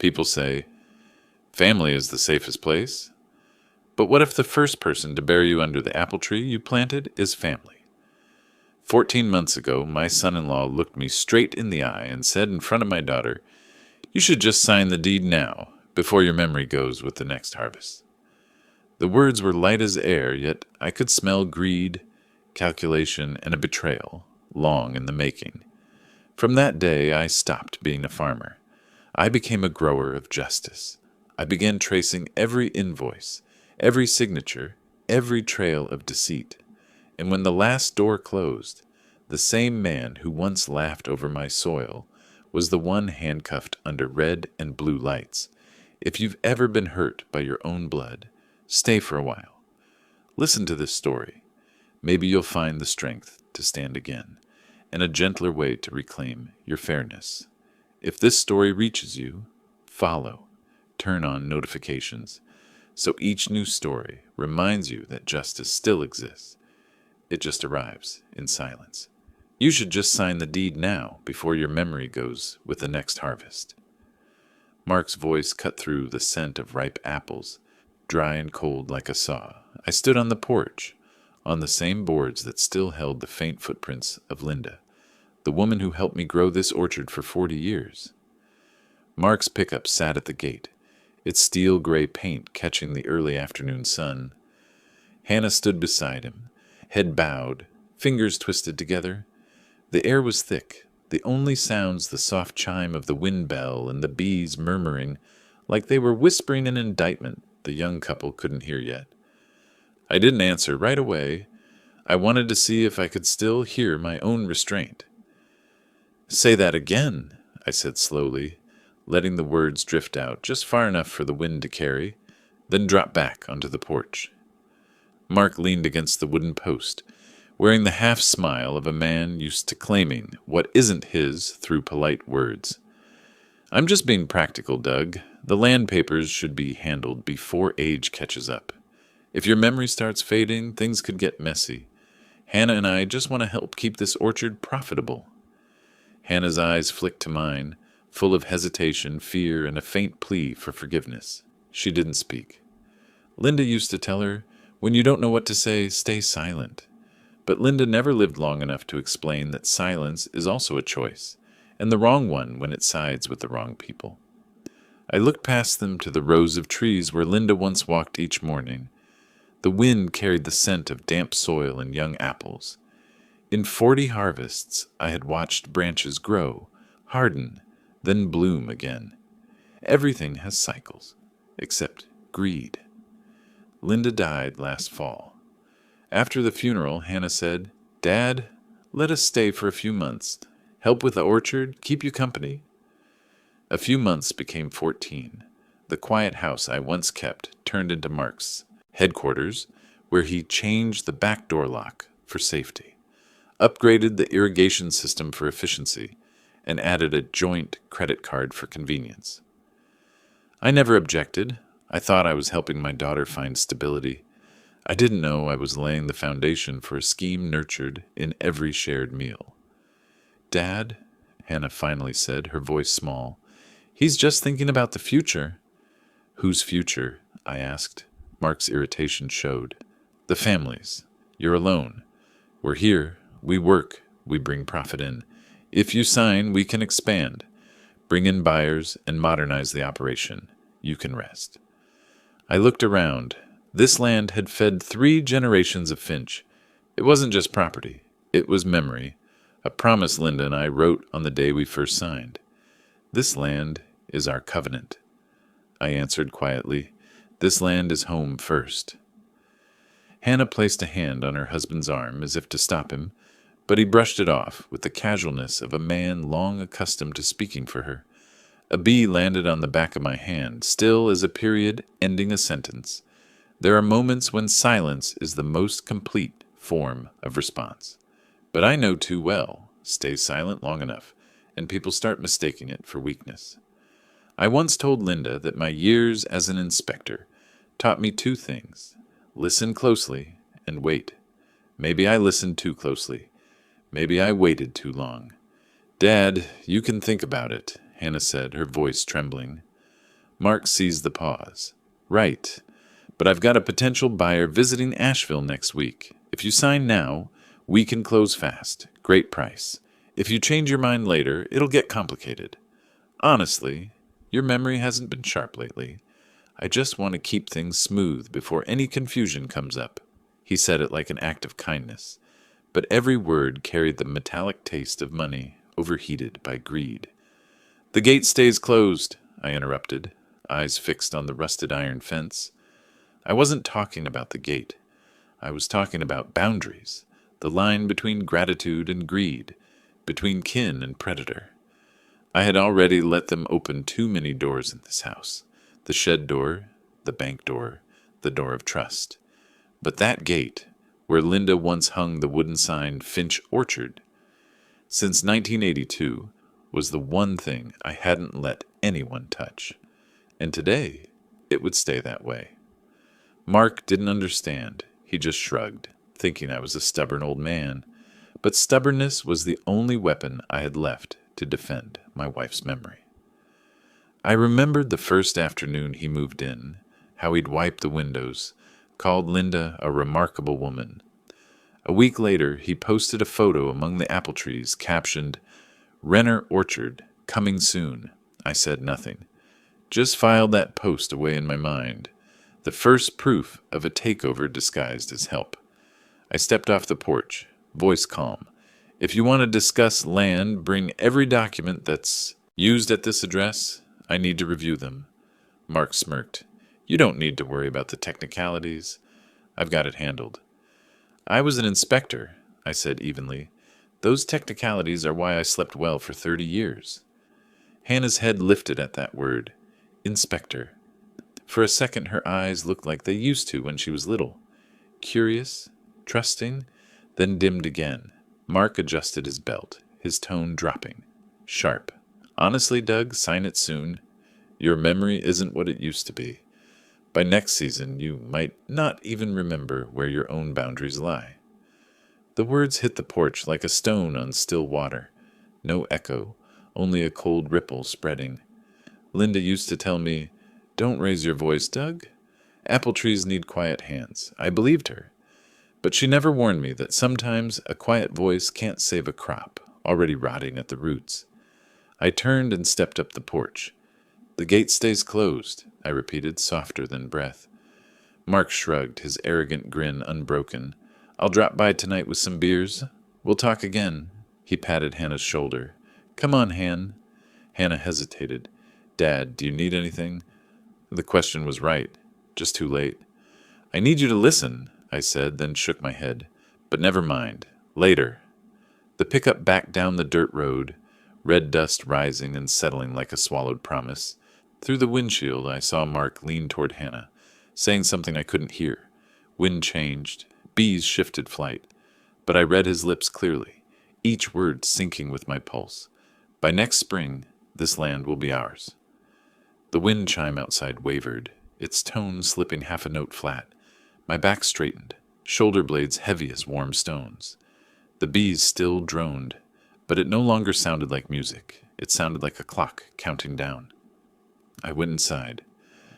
People say, family is the safest place. But what if the first person to bury you under the apple tree you planted is family? 14 months ago, my son-in-law looked me straight in the eye and said in front of my daughter, "You should just sign the deed now, before your memory goes with the next harvest." The words were light as air, yet I could smell greed, calculation, and a betrayal, long in the making. From that day, I stopped being a farmer. I became a grower of justice. I began tracing every invoice, every signature, every trail of deceit. And when the last door closed, the same man who once laughed over my soil was the one handcuffed under red and blue lights. If you've ever been hurt by your own blood, stay for a while. Listen to this story. Maybe you'll find the strength to stand again, and a gentler way to reclaim your fairness. If this story reaches you, follow. Turn on notifications, so each new story reminds you that justice still exists. It just arrives in silence. You should just sign the deed now before your memory goes with the next harvest. Mark's voice cut through the scent of ripe apples, dry and cold like a saw. I stood on the porch, on the same boards that still held the faint footprints of Linda, the woman who helped me grow this orchard for 40 years. Mark's pickup sat at the gate, its steel-gray paint catching the early afternoon sun. Hannah stood beside him, head bowed, fingers twisted together. The air was thick, the only sounds the soft chime of the wind bell and the bees murmuring, like they were whispering an indictment the young couple couldn't hear yet. I didn't answer right away. I wanted to see if I could still hear my own restraint. "Say that again," I said slowly, letting the words drift out just far enough for the wind to carry, then drop back onto the porch. Mark leaned against the wooden post, wearing the half-smile of a man used to claiming what isn't his through polite words. "I'm just being practical, Doug. The land papers should be handled before age catches up. If your memory starts fading, things could get messy. Hannah and I just want to help keep this orchard profitable." Hannah's eyes flicked to mine, full of hesitation, fear, and a faint plea for forgiveness. She didn't speak. Linda used to tell her, "When you don't know what to say, stay silent." But Linda never lived long enough to explain that silence is also a choice, and the wrong one when it sides with the wrong people. I looked past them to the rows of trees where Linda once walked each morning. The wind carried the scent of damp soil and young apples. In 40 harvests, I had watched branches grow, harden, then bloom again. Everything has cycles, except greed. Linda died last fall. After the funeral, Hannah said, "Dad, let us stay for a few months. Help with the orchard, keep you company." A few months became 14. The quiet house I once kept turned into Mark's headquarters, where he changed the back door lock for safety, upgraded the irrigation system for efficiency, and added a joint credit card for convenience. I never objected. I thought I was helping my daughter find stability. I didn't know I was laying the foundation for a scheme nurtured in every shared meal. "Dad," Hannah finally said, her voice small, "he's just thinking about the future." "Whose future?" I asked. Mark's irritation showed. "The family's. You're alone. We're here. We work. We bring profit in. If you sign, we can expand, bring in buyers, and modernize the operation. You can rest." I looked around. This land had fed 3 generations of Finch. It wasn't just property. It was memory, a promise Linda and I wrote on the day we first signed. "This land is our covenant." I answered quietly, "This land is home first." Hannah placed a hand on her husband's arm as if to stop him, but he brushed it off with the casualness of a man long accustomed to speaking for her. A bee landed on the back of my hand, still as a period ending a sentence. There are moments when silence is the most complete form of response. But I know too well, stay silent long enough, and people start mistaking it for weakness. I once told Linda that my years as an inspector taught me 2 things: listen closely and wait. Maybe I listened too closely. Maybe I waited too long. "Dad, you can think about it," Hannah said, her voice trembling. Mark seized the pause. Right. But I've got a potential buyer visiting Asheville next week. If you sign now, we can close fast. Great price. If you change your mind later, it'll get complicated. Honestly, your memory hasn't been sharp lately. I just want to keep things smooth before any confusion comes up. He said it like an act of kindness, but every word carried the metallic taste of money overheated by greed. The gate stays closed, I interrupted, eyes fixed on the rusted iron fence. I wasn't talking about the gate. I was talking about boundaries, the line between gratitude and greed, between kin and predator. I had already let them open too many doors in this house. The shed door, the bank door, the door of trust. But that gate, where Linda once hung the wooden sign Finch Orchard, since 1982, was the one thing I hadn't let anyone touch. And today, it would stay that way. Mark didn't understand. He just shrugged, thinking I was a stubborn old man. But stubbornness was the only weapon I had left to defend my wife's memory. I remembered the first afternoon he moved in, how he'd wiped the windows, called Linda a remarkable woman. A week later, he posted a photo among the apple trees captioned, "Renner Orchard, coming soon." I said nothing. Just filed that post away in my mind. The first proof of a takeover disguised as help. I stepped off the porch, voice calm. If you want to discuss land, bring every document that's used at this address. I need to review them. Mark smirked. You don't need to worry about the technicalities. I've got it handled. I was an inspector, I said evenly. Those technicalities are why I slept well for 30 years. Hannah's head lifted at that word. Inspector. For a second her eyes looked like they used to when she was little. Curious, trusting, then dimmed again. Mark adjusted his belt, his tone dropping. Sharp. Honestly, Doug, sign it soon. Your memory isn't what it used to be. By next season, you might not even remember where your own boundaries lie. The words hit the porch like a stone on still water. No echo, only a cold ripple spreading. Linda used to tell me, "Don't raise your voice, Doug. Apple trees need quiet hands." I believed her. But she never warned me that sometimes a quiet voice can't save a crop, already rotting at the roots. I turned and stepped up the porch. The gate stays closed, I repeated, softer than breath. Mark shrugged, his arrogant grin unbroken. I'll drop by tonight with some beers. We'll talk again. He patted Hannah's shoulder. Come on, Han. Hannah hesitated. Dad, do you need anything? The question was right. Just too late. I need you to listen, I said, then shook my head. But never mind. Later. The pickup backed down the dirt road, red dust rising and settling like a swallowed promise. Through the windshield, I saw Mark lean toward Hannah, saying something I couldn't hear. Wind changed. Bees shifted flight. But I read his lips clearly, each word syncing with my pulse. By next spring, this land will be ours. The wind chime outside wavered, its tone slipping half a note flat. My back straightened, shoulder blades heavy as warm stones. The bees still droned, but it no longer sounded like music. It sounded like a clock counting down. I went inside.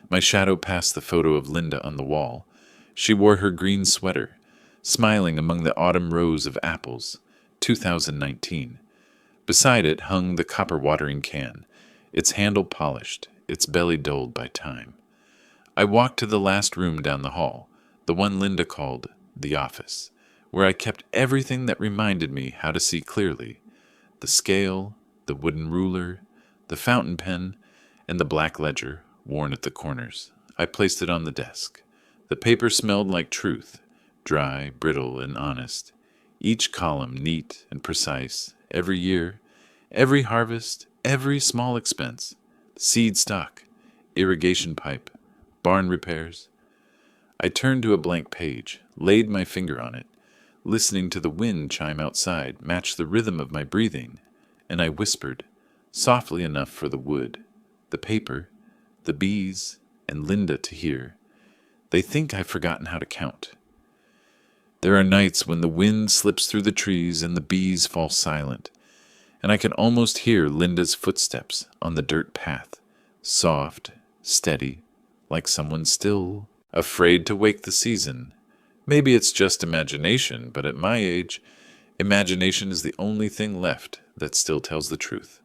My shadow passed the photo of Linda on the wall. She wore her green sweater, smiling among the autumn rows of apples. 2019. Beside it hung the copper watering can, its handle polished, its belly dulled by time. I walked to the last room down the hall, the one Linda called the office, where I kept everything that reminded me how to see clearly. The scale, the wooden ruler, the fountain pen, and the black ledger worn at the corners. I placed it on the desk. The paper smelled like truth, dry, brittle, and honest. Each column neat and precise, every year, every harvest, every small expense. Seed stock, irrigation pipe, barn repairs. I turned to a blank page, laid my finger on it, listening to the wind chime outside match the rhythm of my breathing, and I whispered, softly enough for the wood, the paper, the bees, and Linda to hear. They think I've forgotten how to count. There are nights when the wind slips through the trees and the bees fall silent, and I can almost hear Linda's footsteps on the dirt path, soft, steady, like someone still afraid to wake the season. Maybe it's just imagination, but at my age, imagination is the only thing left that still tells the truth.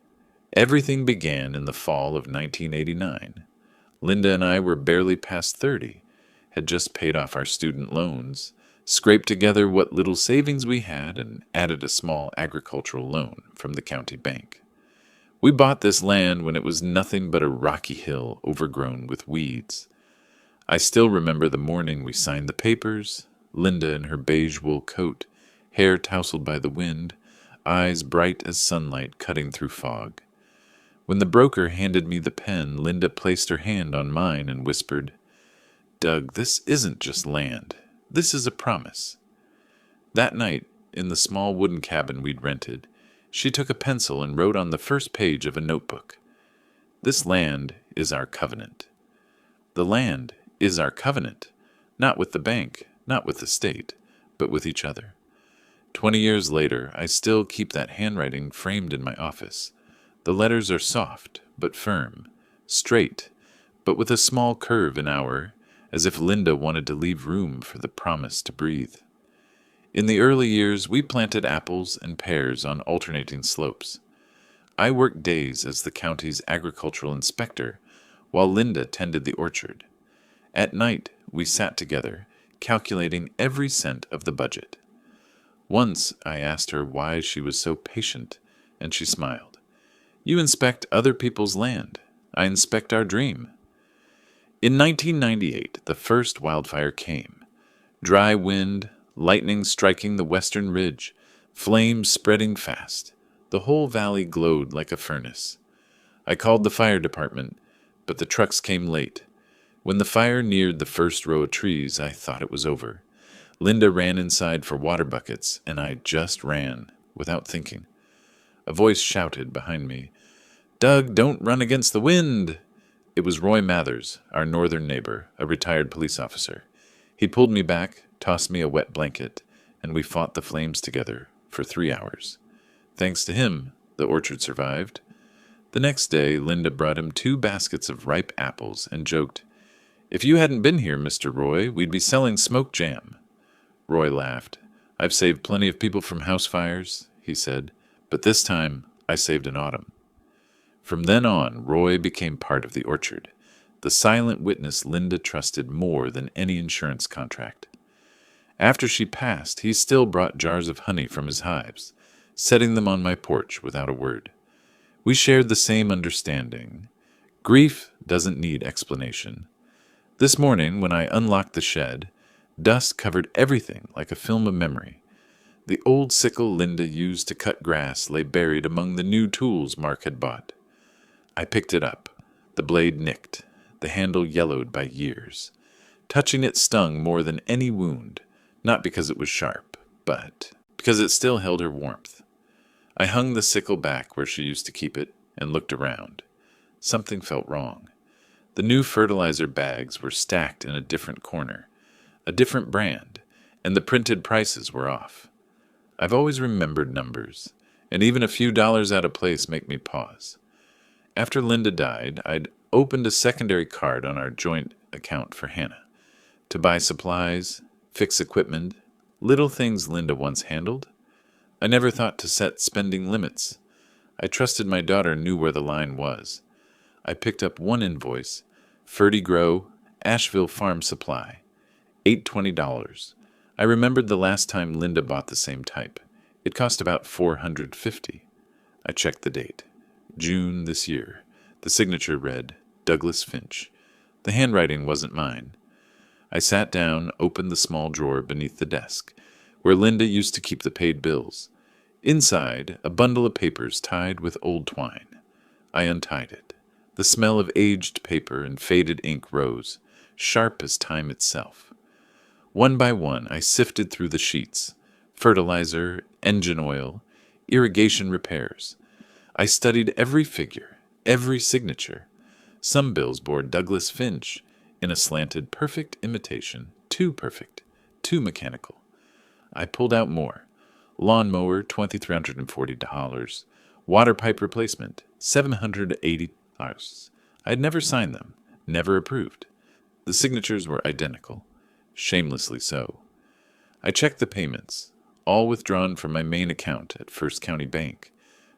Everything began in the fall of 1989. Linda and I were barely past 30, had just paid off our student loans, scraped together what little savings we had, and added a small agricultural loan from the county bank. We bought this land when it was nothing but a rocky hill overgrown with weeds. I still remember the morning we signed the papers, Linda in her beige wool coat, hair tousled by the wind, eyes bright as sunlight cutting through fog. When the broker handed me the pen, Linda placed her hand on mine and whispered, "Doug, this isn't just land. This is a promise." That night, in the small wooden cabin we'd rented, she took a pencil and wrote on the first page of a notebook, "This land is our covenant." The land is our covenant, not with the bank, not with the state, but with each other. 20 years later, I still keep that handwriting framed in my office. The letters are soft, but firm, straight, but with a small curve in our, as if Linda wanted to leave room for the promise to breathe. In the early years, we planted apples and pears on alternating slopes. I worked days as the county's agricultural inspector, while Linda tended the orchard. At night, we sat together, calculating every cent of the budget. Once I asked her why she was so patient, and she smiled. "You inspect other people's land. I inspect our dream." In 1998, the first wildfire came. Dry wind, lightning striking the western ridge, flames spreading fast. The whole valley glowed like a furnace. I called the fire department, but the trucks came late. When the fire neared the first row of trees, I thought it was over. Linda ran inside for water buckets, and I just ran, without thinking. A voice shouted behind me, "Doug, don't run against the wind!" It was Roy Mathers, our northern neighbor, a retired police officer. He pulled me back, tossed me a wet blanket, and we fought the flames together for 3 hours. Thanks to him, the orchard survived. The next day, Linda brought him 2 baskets of ripe apples and joked, "If you hadn't been here, Mr. Roy, we'd be selling smoked jam." Roy laughed. "I've saved plenty of people from house fires," he said, "but this time I saved an autumn." From then on, Roy became part of the orchard, the silent witness Linda trusted more than any insurance contract. After she passed, he still brought jars of honey from his hives, setting them on my porch without a word. We shared the same understanding. Grief doesn't need explanation. This morning, when I unlocked the shed, dust covered everything like a film of memory. The old sickle Linda used to cut grass lay buried among the new tools Mark had bought. I picked it up. The blade nicked, the handle yellowed by years. Touching it stung more than any wound, not because it was sharp, but because it still held her warmth. I hung the sickle back where she used to keep it and looked around. Something felt wrong. The new fertilizer bags were stacked in a different corner, a different brand, and the printed prices were off. I've always remembered numbers, and even a few dollars out of place make me pause. After Linda died, I'd opened a secondary card on our joint account for Hannah to buy supplies, fix equipment, little things Linda once handled. I never thought to set spending limits. I trusted my daughter knew where the line was. I picked up one invoice, Ferdy Grow, Asheville Farm Supply, $820. I remembered the last time Linda bought the same type. It cost about $450. I checked the date. June this year. The signature read, Douglas Finch. The handwriting wasn't mine. I sat down, opened the small drawer beneath the desk, where Linda used to keep the paid bills. Inside, a bundle of papers tied with old twine. I untied it. The smell of aged paper and faded ink rose, sharp as time itself. One by one, I sifted through the sheets. Fertilizer, engine oil, irrigation repairs. I studied every figure, every signature. Some bills bore Douglas Finch in a slanted, perfect imitation, too perfect, too mechanical. I pulled out more. Lawnmower, $2,340. Water pipe replacement, $780. I'd never signed them, never approved. The signatures were identical, shamelessly so. I checked the payments, all withdrawn from my main account at First County Bank,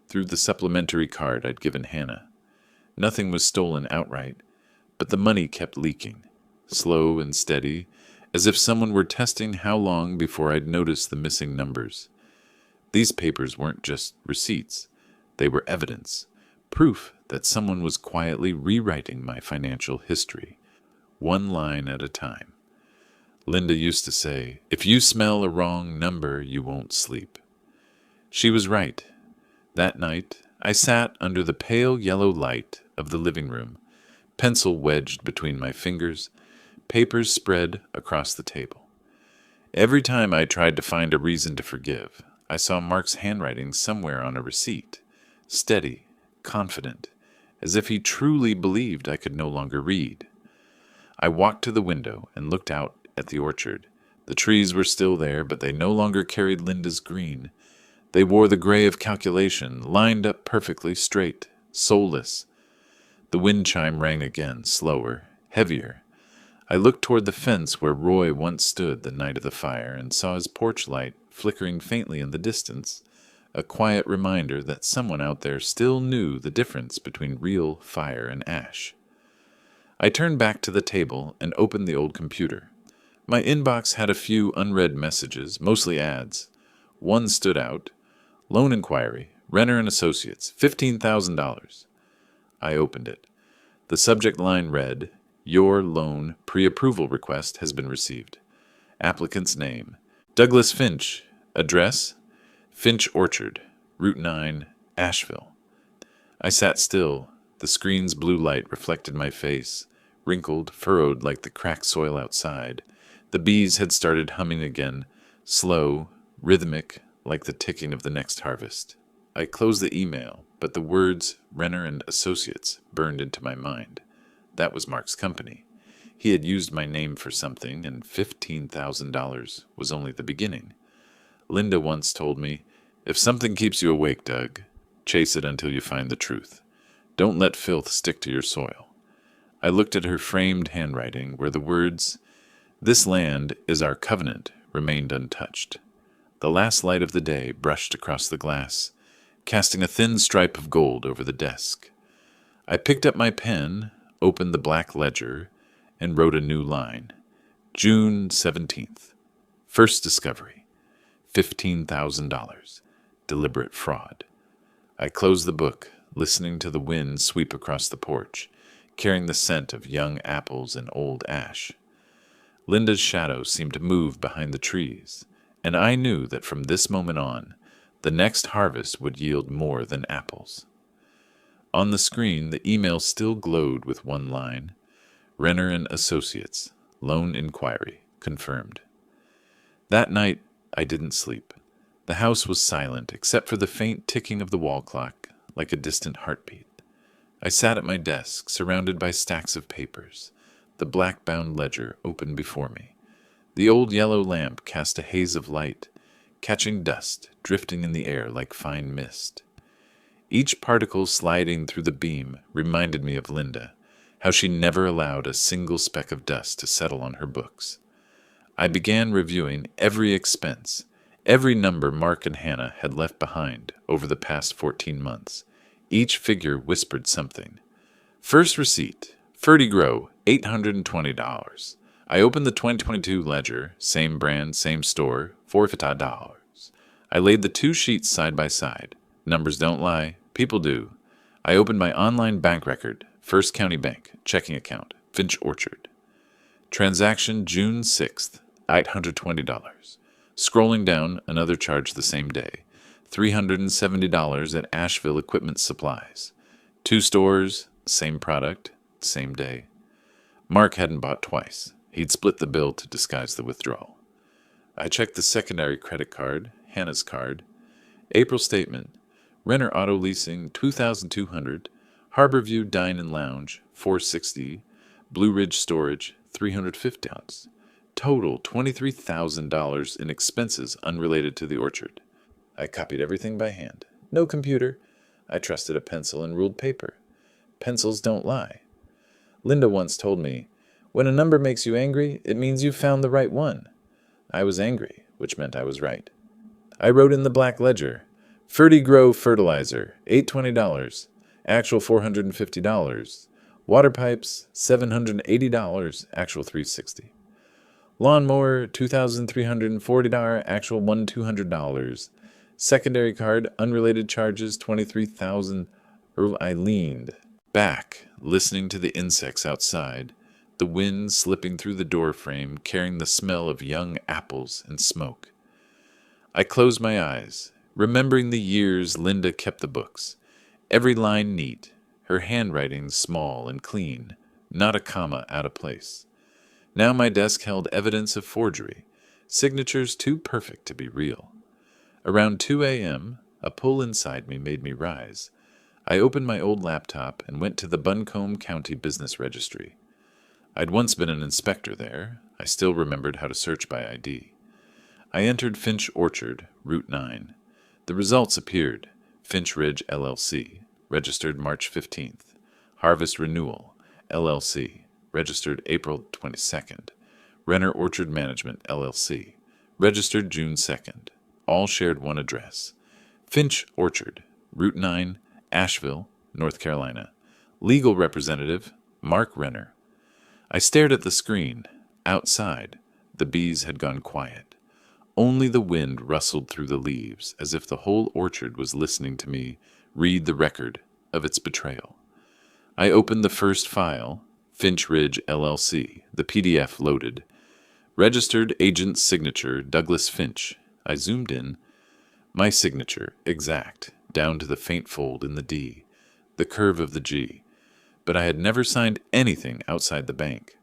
through the supplementary card I'd given Hannah. Nothing was stolen outright, but the money kept leaking, slow and steady, as if someone were testing how long before I'd notice the missing numbers. These papers weren't just receipts. They were evidence, proof that someone was quietly rewriting my financial history, one line at a time. Linda used to say, "If you smell a wrong number, you won't sleep." She was right. That night, I sat under the pale yellow light of the living room, pencil wedged between my fingers, papers spread across the table. Every time I tried to find a reason to forgive, I saw Mark's handwriting somewhere on a receipt, steady, confident, as if he truly believed I could no longer read. I walked to the window and looked out at the orchard. The trees were still there, but they no longer carried Linda's green. They wore the gray of calculation, lined up perfectly straight, soulless. The wind chime rang again, slower, heavier. I looked toward the fence where Roy once stood the night of the fire and saw his porch light flickering faintly in the distance, a quiet reminder that someone out there still knew the difference between real fire and ash. I turned back to the table and opened the old computer. My inbox had a few unread messages, mostly ads. One stood out. Loan inquiry, Renner and Associates, $15,000. I opened it. The subject line read, "Your loan pre-approval request has been received." Applicant's name, Douglas Finch. Address, Finch Orchard, Route 9, Asheville. I sat still. The screen's blue light reflected my face, wrinkled, furrowed like the cracked soil outside. The bees had started humming again, slow, rhythmic, like the ticking of the next harvest. I closed the email, but the words Renner and Associates burned into my mind. That was Mark's company. He had used my name for something, and $15,000 was only the beginning. Linda once told me, "If something keeps you awake, Doug, chase it until you find the truth. Don't let filth stick to your soil." I looked at her framed handwriting where the words, "This land is our covenant," remained untouched. The last light of the day brushed across the glass, casting a thin stripe of gold over the desk. I picked up my pen, opened the black ledger, and wrote a new line. June 17th. First discovery. $15,000. Deliberate fraud. I closed the book, listening to the wind sweep across the porch, carrying the scent of young apples and old ash. Linda's shadow seemed to move behind the trees, and I knew that from this moment on, the next harvest would yield more than apples. On the screen, the email still glowed with one line, Renner and Associates, loan inquiry, confirmed. That night, I didn't sleep. The house was silent, except for the faint ticking of the wall clock, like a distant heartbeat. I sat at my desk, surrounded by stacks of papers, the black-bound ledger open before me. The old yellow lamp cast a haze of light, catching dust, drifting in the air like fine mist. Each particle sliding through the beam reminded me of Linda, how she never allowed a single speck of dust to settle on her books. I began reviewing every expense, every number Mark and Hannah had left behind over the past 14 months. Each figure whispered something. First receipt, Ferdy Grow, $820. I opened the 2022 ledger, same brand, same store, $450. I laid the two sheets side by side. Numbers don't lie, people do. I opened my online bank record, First County Bank, checking account, Finch Orchard. Transaction June 6th, $820. Scrolling down, another charge the same day, $370 at Asheville Equipment Supplies. 2 stores, same product, same day. Mark hadn't bought twice. He'd split the bill to disguise the withdrawal. I checked the secondary credit card, Hannah's card. April statement, Renner Auto Leasing, $2,200, Harborview Dine and Lounge, $460, Blue Ridge Storage, $350. Total $23,000 in expenses unrelated to the orchard. I copied everything by hand. No computer. I trusted a pencil and ruled paper. Pencils don't lie. Linda once told me, "When a number makes you angry, it means you've found the right one." I was angry, which meant I was right. I wrote in the black ledger, Ferdy Grow Fertilizer, $820, actual $450. Water pipes, $780, actual $360. Lawnmower, $2,340, actual $1,200. Secondary card, unrelated charges, $23,000. I leaned back, listening to the insects outside, the wind slipping through the door frame, carrying the smell of young apples and smoke. I closed my eyes, remembering the years Linda kept the books. Every line neat, her handwriting small and clean, not a comma out of place. Now my desk held evidence of forgery, signatures too perfect to be real. Around 2 a.m., a pull inside me made me rise. I opened my old laptop and went to the Buncombe County Business Registry. I'd once been an inspector there. I still remembered how to search by ID. I entered Finch Orchard, Route 9. The results appeared. Finch Ridge, LLC, registered March 15th. Harvest Renewal, LLC, registered April 22nd. Renner Orchard Management, LLC, registered June 2nd. All shared one address. Finch Orchard, Route 9, Asheville, North Carolina. Legal representative, Mark Renner. I stared at the screen. Outside, the bees had gone quiet. Only the wind rustled through the leaves, as if the whole orchard was listening to me read the record of its betrayal. I opened the first file, Finch Ridge, LLC. The PDF loaded. Registered agent's signature, Douglas Finch. I zoomed in. My signature, exact, down to the faint fold in the D, the curve of the G. But I had never signed anything outside the bank.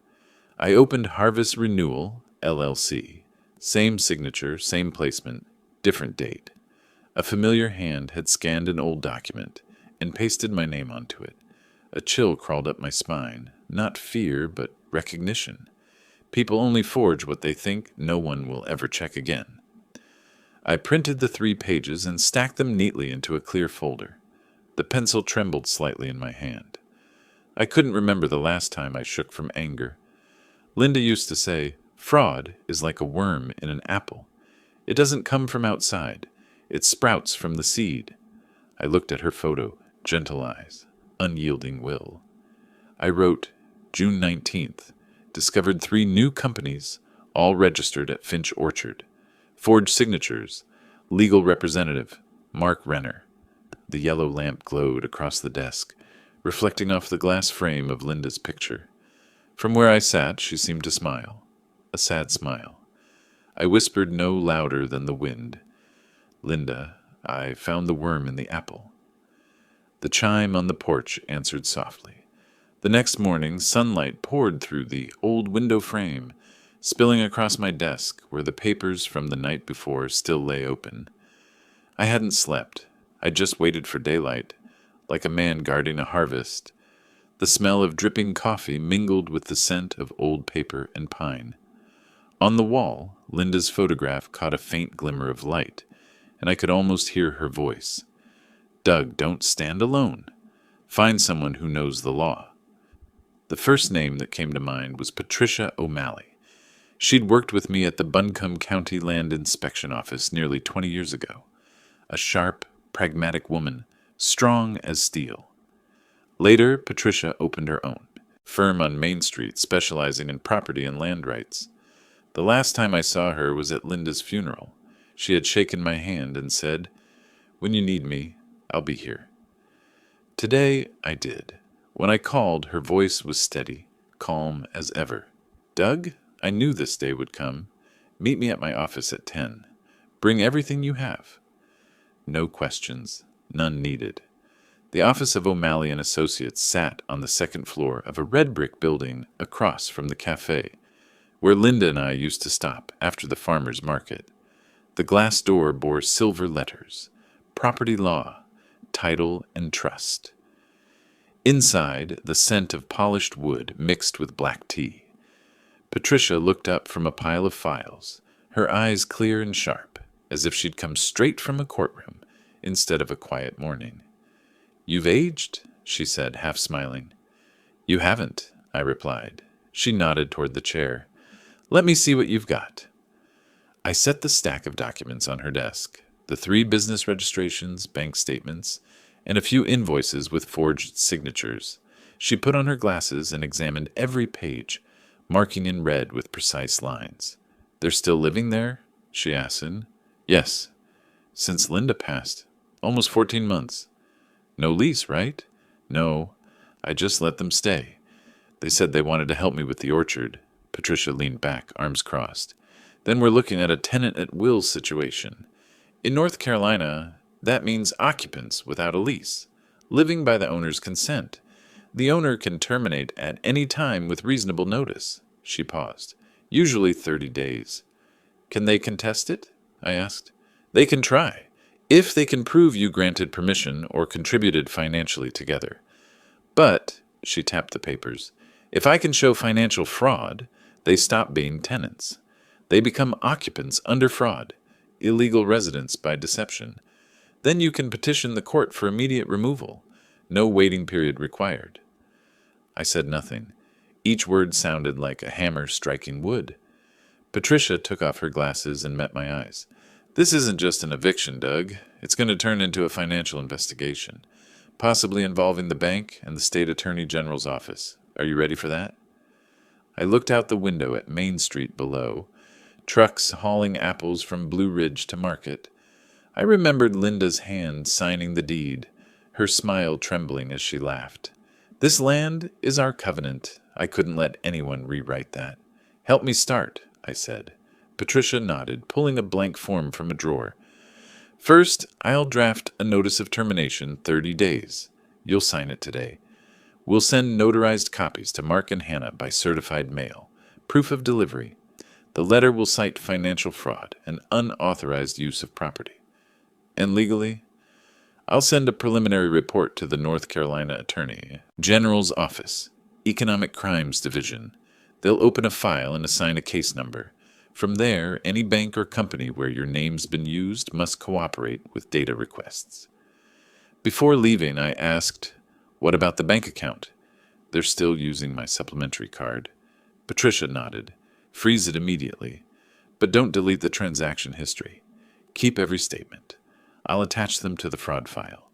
I opened Harvest Renewal, LLC. Same signature, same placement, different date. A familiar hand had scanned an old document and pasted my name onto it. A chill crawled up my spine, not fear, but recognition. People only forge what they think no one will ever check again. I printed the 3 pages and stacked them neatly into a clear folder. The pencil trembled slightly in my hand. I couldn't remember the last time I shook from anger. Linda used to say, fraud is like a worm in an apple. It doesn't come from outside. It sprouts from the seed. I looked at her photo, gentle eyes, unyielding will. I wrote, June 19th, discovered 3 new companies, all registered at Finch Orchard. Forged signatures, legal representative, Mark Renner. The yellow lamp glowed across the desk, reflecting off the glass frame of Linda's picture. From where I sat, she seemed to smile. A sad smile. I whispered no louder than the wind. Linda, I found the worm in the apple. The chime on the porch answered softly. The next morning, sunlight poured through the old window frame, spilling across my desk where the papers from the night before still lay open. I hadn't slept. I just waited for daylight, like a man guarding a harvest. The smell of dripping coffee mingled with the scent of old paper and pine. On the wall, Linda's photograph caught a faint glimmer of light, and I could almost hear her voice. Doug, don't stand alone. Find someone who knows the law. The first name that came to mind was Patricia O'Malley. She'd worked with me at the Buncombe County Land Inspection Office nearly 20 years ago. A sharp, pragmatic woman, strong as steel. Later, Patricia opened her own firm on Main Street specializing in property and land rights. The last time I saw her was at Linda's funeral. She had shaken my hand and said, "When you need me, I'll be here." Today, I did. When I called, her voice was steady, calm as ever. "Doug, I knew this day would come. Meet me at my office at 10. Bring everything you have." No questions, none needed. The office of O'Malley and Associates sat on the second floor of a red brick building across from the cafe, where Linda and I used to stop after the farmer's market. The glass door bore silver letters, Property Law, Title and Trust. Inside, the scent of polished wood mixed with black tea. Patricia looked up from a pile of files, her eyes clear and sharp, as if she'd come straight from a courtroom instead of a quiet morning. "You've aged," she said, half smiling. "You haven't," I replied. She nodded toward the chair. Let me see what you've got. I set the stack of documents on her desk, the 3 business registrations, bank statements, and a few invoices with forged signatures. She put on her glasses and examined every page, marking in red with precise lines. They're still living there? She asked. Yes. Since Linda passed. Almost 14 months. No lease, right? No. I just let them stay. They said they wanted to help me with the orchard. Patricia leaned back, arms crossed. Then we're looking at a tenant-at-will situation. In North Carolina, that means occupants without a lease, living by the owner's consent. The owner can terminate at any time with reasonable notice. She paused. Usually 30 days. Can they contest it? I asked. They can try, if they can prove you granted permission or contributed financially together. But, she tapped the papers, if I can show financial fraud, they stop being tenants. They become occupants under fraud, illegal residents by deception. Then you can petition the court for immediate removal. No waiting period required. I said nothing. Each word sounded like a hammer striking wood. Patricia took off her glasses and met my eyes. This isn't just an eviction, Doug. It's going to turn into a financial investigation, possibly involving the bank and the state attorney general's office. Are you ready for that? I looked out the window at Main Street below, trucks hauling apples from Blue Ridge to market. I remembered Linda's hand signing the deed, her smile trembling as she laughed. This land is our covenant. I couldn't let anyone rewrite that. Help me start, I said. Patricia nodded, pulling a blank form from a drawer. First, I'll draft a notice of termination 30 days. You'll sign it today. We'll send notarized copies to Mark and Hannah by certified mail. Proof of delivery. The letter will cite financial fraud and unauthorized use of property. And legally, I'll send a preliminary report to the North Carolina Attorney General's Office, Economic Crimes Division. They'll open a file and assign a case number. From there, any bank or company where your name's been used must cooperate with data requests. Before leaving, I asked, what about the bank account? They're still using my supplementary card. Patricia nodded. Freeze it immediately. But don't delete the transaction history. Keep every statement. I'll attach them to the fraud file.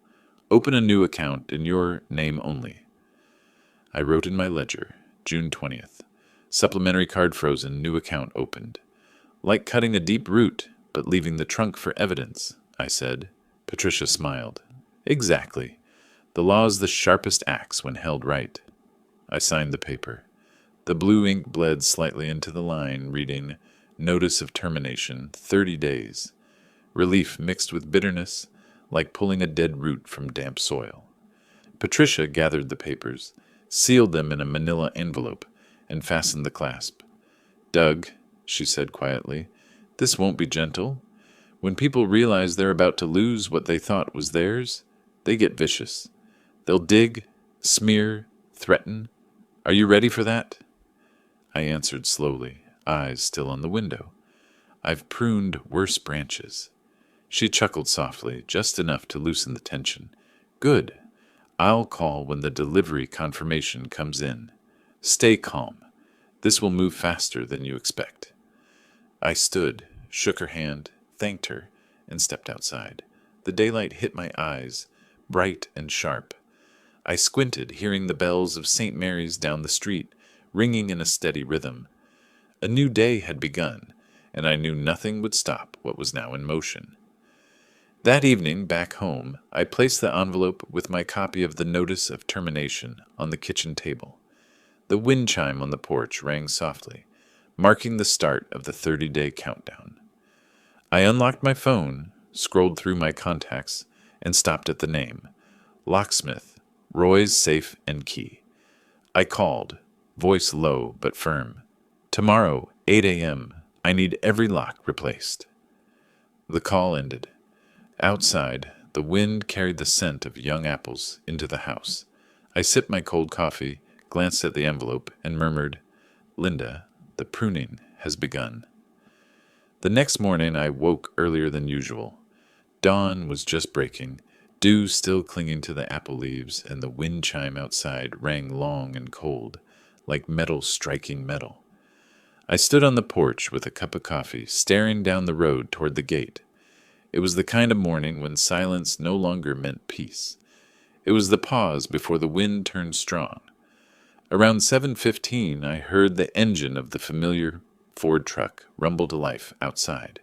Open a new account in your name only. I wrote in my ledger, June 20th. Supplementary card frozen, new account opened. Like cutting a deep root, but leaving the trunk for evidence, I said. Patricia smiled. Exactly. The law's the sharpest axe when held right. I signed the paper. The blue ink bled slightly into the line, reading, Notice of termination, 30 days. Relief mixed with bitterness, like pulling a dead root from damp soil. Patricia gathered the papers, sealed them in a manila envelope, and fastened the clasp. Doug, she said quietly, this won't be gentle. When people realize they're about to lose what they thought was theirs, they get vicious. They'll dig, smear, threaten. Are you ready for that? I answered slowly, eyes still on the window. I've pruned worse branches. She chuckled softly, just enough to loosen the tension. Good. I'll call when the delivery confirmation comes in. Stay calm. This will move faster than you expect. I stood, shook her hand, thanked her, and stepped outside. The daylight hit my eyes, bright and sharp. I squinted, hearing the bells of St. Mary's down the street, ringing in a steady rhythm. A new day had begun, and I knew nothing would stop what was now in motion. That evening, back home, I placed the envelope with my copy of the notice of termination on the kitchen table. The wind chime on the porch rang softly, marking the start of the 30-day countdown. I unlocked my phone, scrolled through my contacts, and stopped at the name. Locksmith, Roy's Safe and Key. I called, voice low but firm. Tomorrow, 8 a.m., I need every lock replaced. The call ended. Outside, the wind carried the scent of young apples into the house. I sipped my cold coffee, glanced at the envelope, and murmured, Linda, the pruning has begun. The next morning I woke earlier than usual. Dawn was just breaking, dew still clinging to the apple leaves, and the wind chime outside rang long and cold, like metal striking metal. I stood on the porch with a cup of coffee, staring down the road toward the gate. It was the kind of morning when silence no longer meant peace. It was the pause before the wind turned strong. Around 7:15, I heard the engine of the familiar Ford truck rumble to life outside.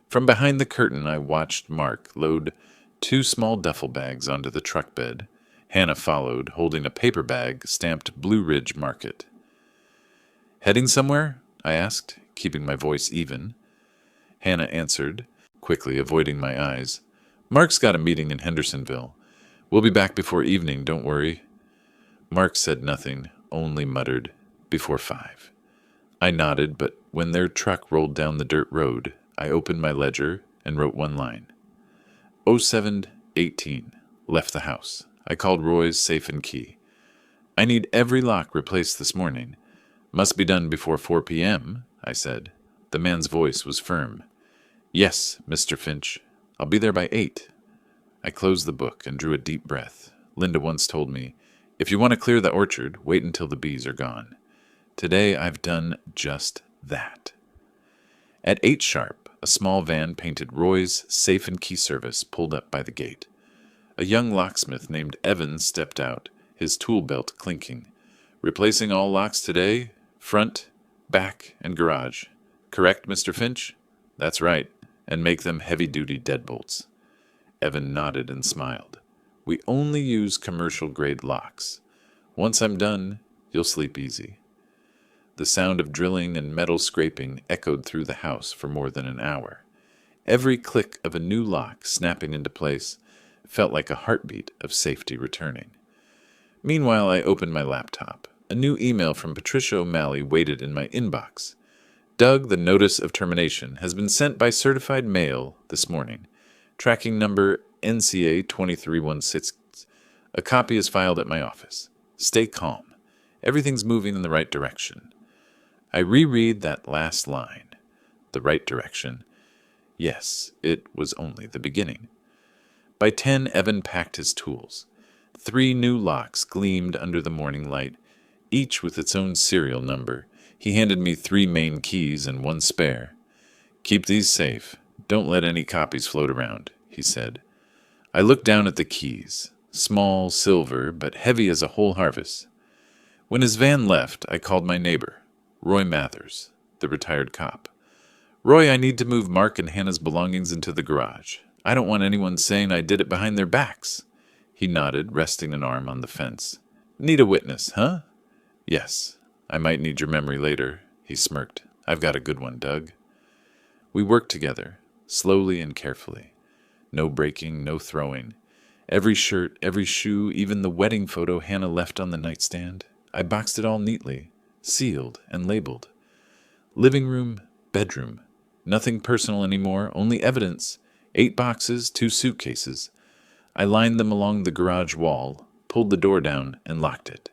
From behind the curtain, I watched Mark load 2 small duffel bags onto the truck bed. Hannah followed, holding a paper bag stamped Blue Ridge Market. "Heading somewhere?" I asked, keeping my voice even. Hannah answered, quickly avoiding my eyes. "Mark's got a meeting in Hendersonville. We'll be back before evening, don't worry." Mark said nothing, only muttered, "Before 5." I nodded, but when their truck rolled down the dirt road, I opened my ledger and wrote one line. 07:18. Left the house. I called Roy's safe and key. "I need every lock replaced this morning. Must be done before 4 p.m., I said. The man's voice was firm. "Yes, Mr. Finch. I'll be there by 8. I closed the book and drew a deep breath. Linda once told me, "If you want to clear the orchard, wait until the bees are gone." Today I've done just that. At 8 sharp, a small van painted Roy's Safe and Key Service pulled up by the gate. A young locksmith named Evan stepped out, his tool belt clinking. "Replacing all locks today, front, back, and garage. Correct, Mr. Finch?" "That's right, and make them heavy-duty deadbolts." Evan nodded and smiled. "We only use commercial-grade locks. Once I'm done, you'll sleep easy." The sound of drilling and metal scraping echoed through the house for more than an hour. Every click of a new lock snapping into place felt like a heartbeat of safety returning. Meanwhile, I opened my laptop. A new email from Patricia O'Malley waited in my inbox. "Doug, the notice of termination has been sent by certified mail this morning. Tracking number NCA 2316. A copy is filed at my office. Stay calm. Everything's moving in the right direction." I reread that last line. The right direction. Yes, it was only the beginning. By 10, Evan packed his tools. 3 new locks gleamed under the morning light, each with its own serial number. He handed me 3 main keys and 1 spare. "Keep these safe. Don't let any copies float around," he said. I looked down at the keys, small, silver, but heavy as a whole harvest. When his van left, I called my neighbor, Roy Mathers, the retired cop. "Roy, I need to move Mark and Hannah's belongings into the garage. I don't want anyone saying I did it behind their backs." He nodded, resting an arm on the fence. "Need a witness, huh?" "Yes. I might need your memory later," he smirked. "I've got a good one, Doug." We worked together, slowly and carefully. No breaking, no throwing. Every shirt, every shoe, even the wedding photo Hannah left on the nightstand, I boxed it all neatly, sealed and labeled. Living room, bedroom. Nothing personal anymore, only evidence. 8 boxes, 2 suitcases. I lined them along the garage wall, pulled the door down, and locked it.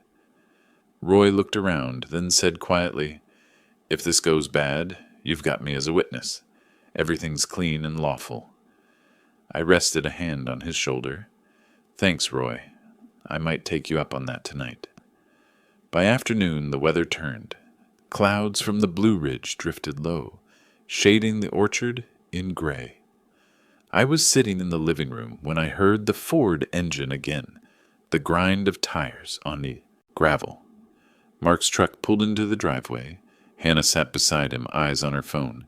Roy looked around, then said quietly, "If this goes bad, you've got me as a witness. Everything's clean and lawful." I rested a hand on his shoulder. "Thanks, Roy. I might take you up on that tonight." By afternoon, the weather turned. Clouds from the Blue Ridge drifted low, shading the orchard in gray. I was sitting in the living room when I heard the Ford engine again, the grind of tires on the gravel. Mark's truck pulled into the driveway. Hannah sat beside him, eyes on her phone.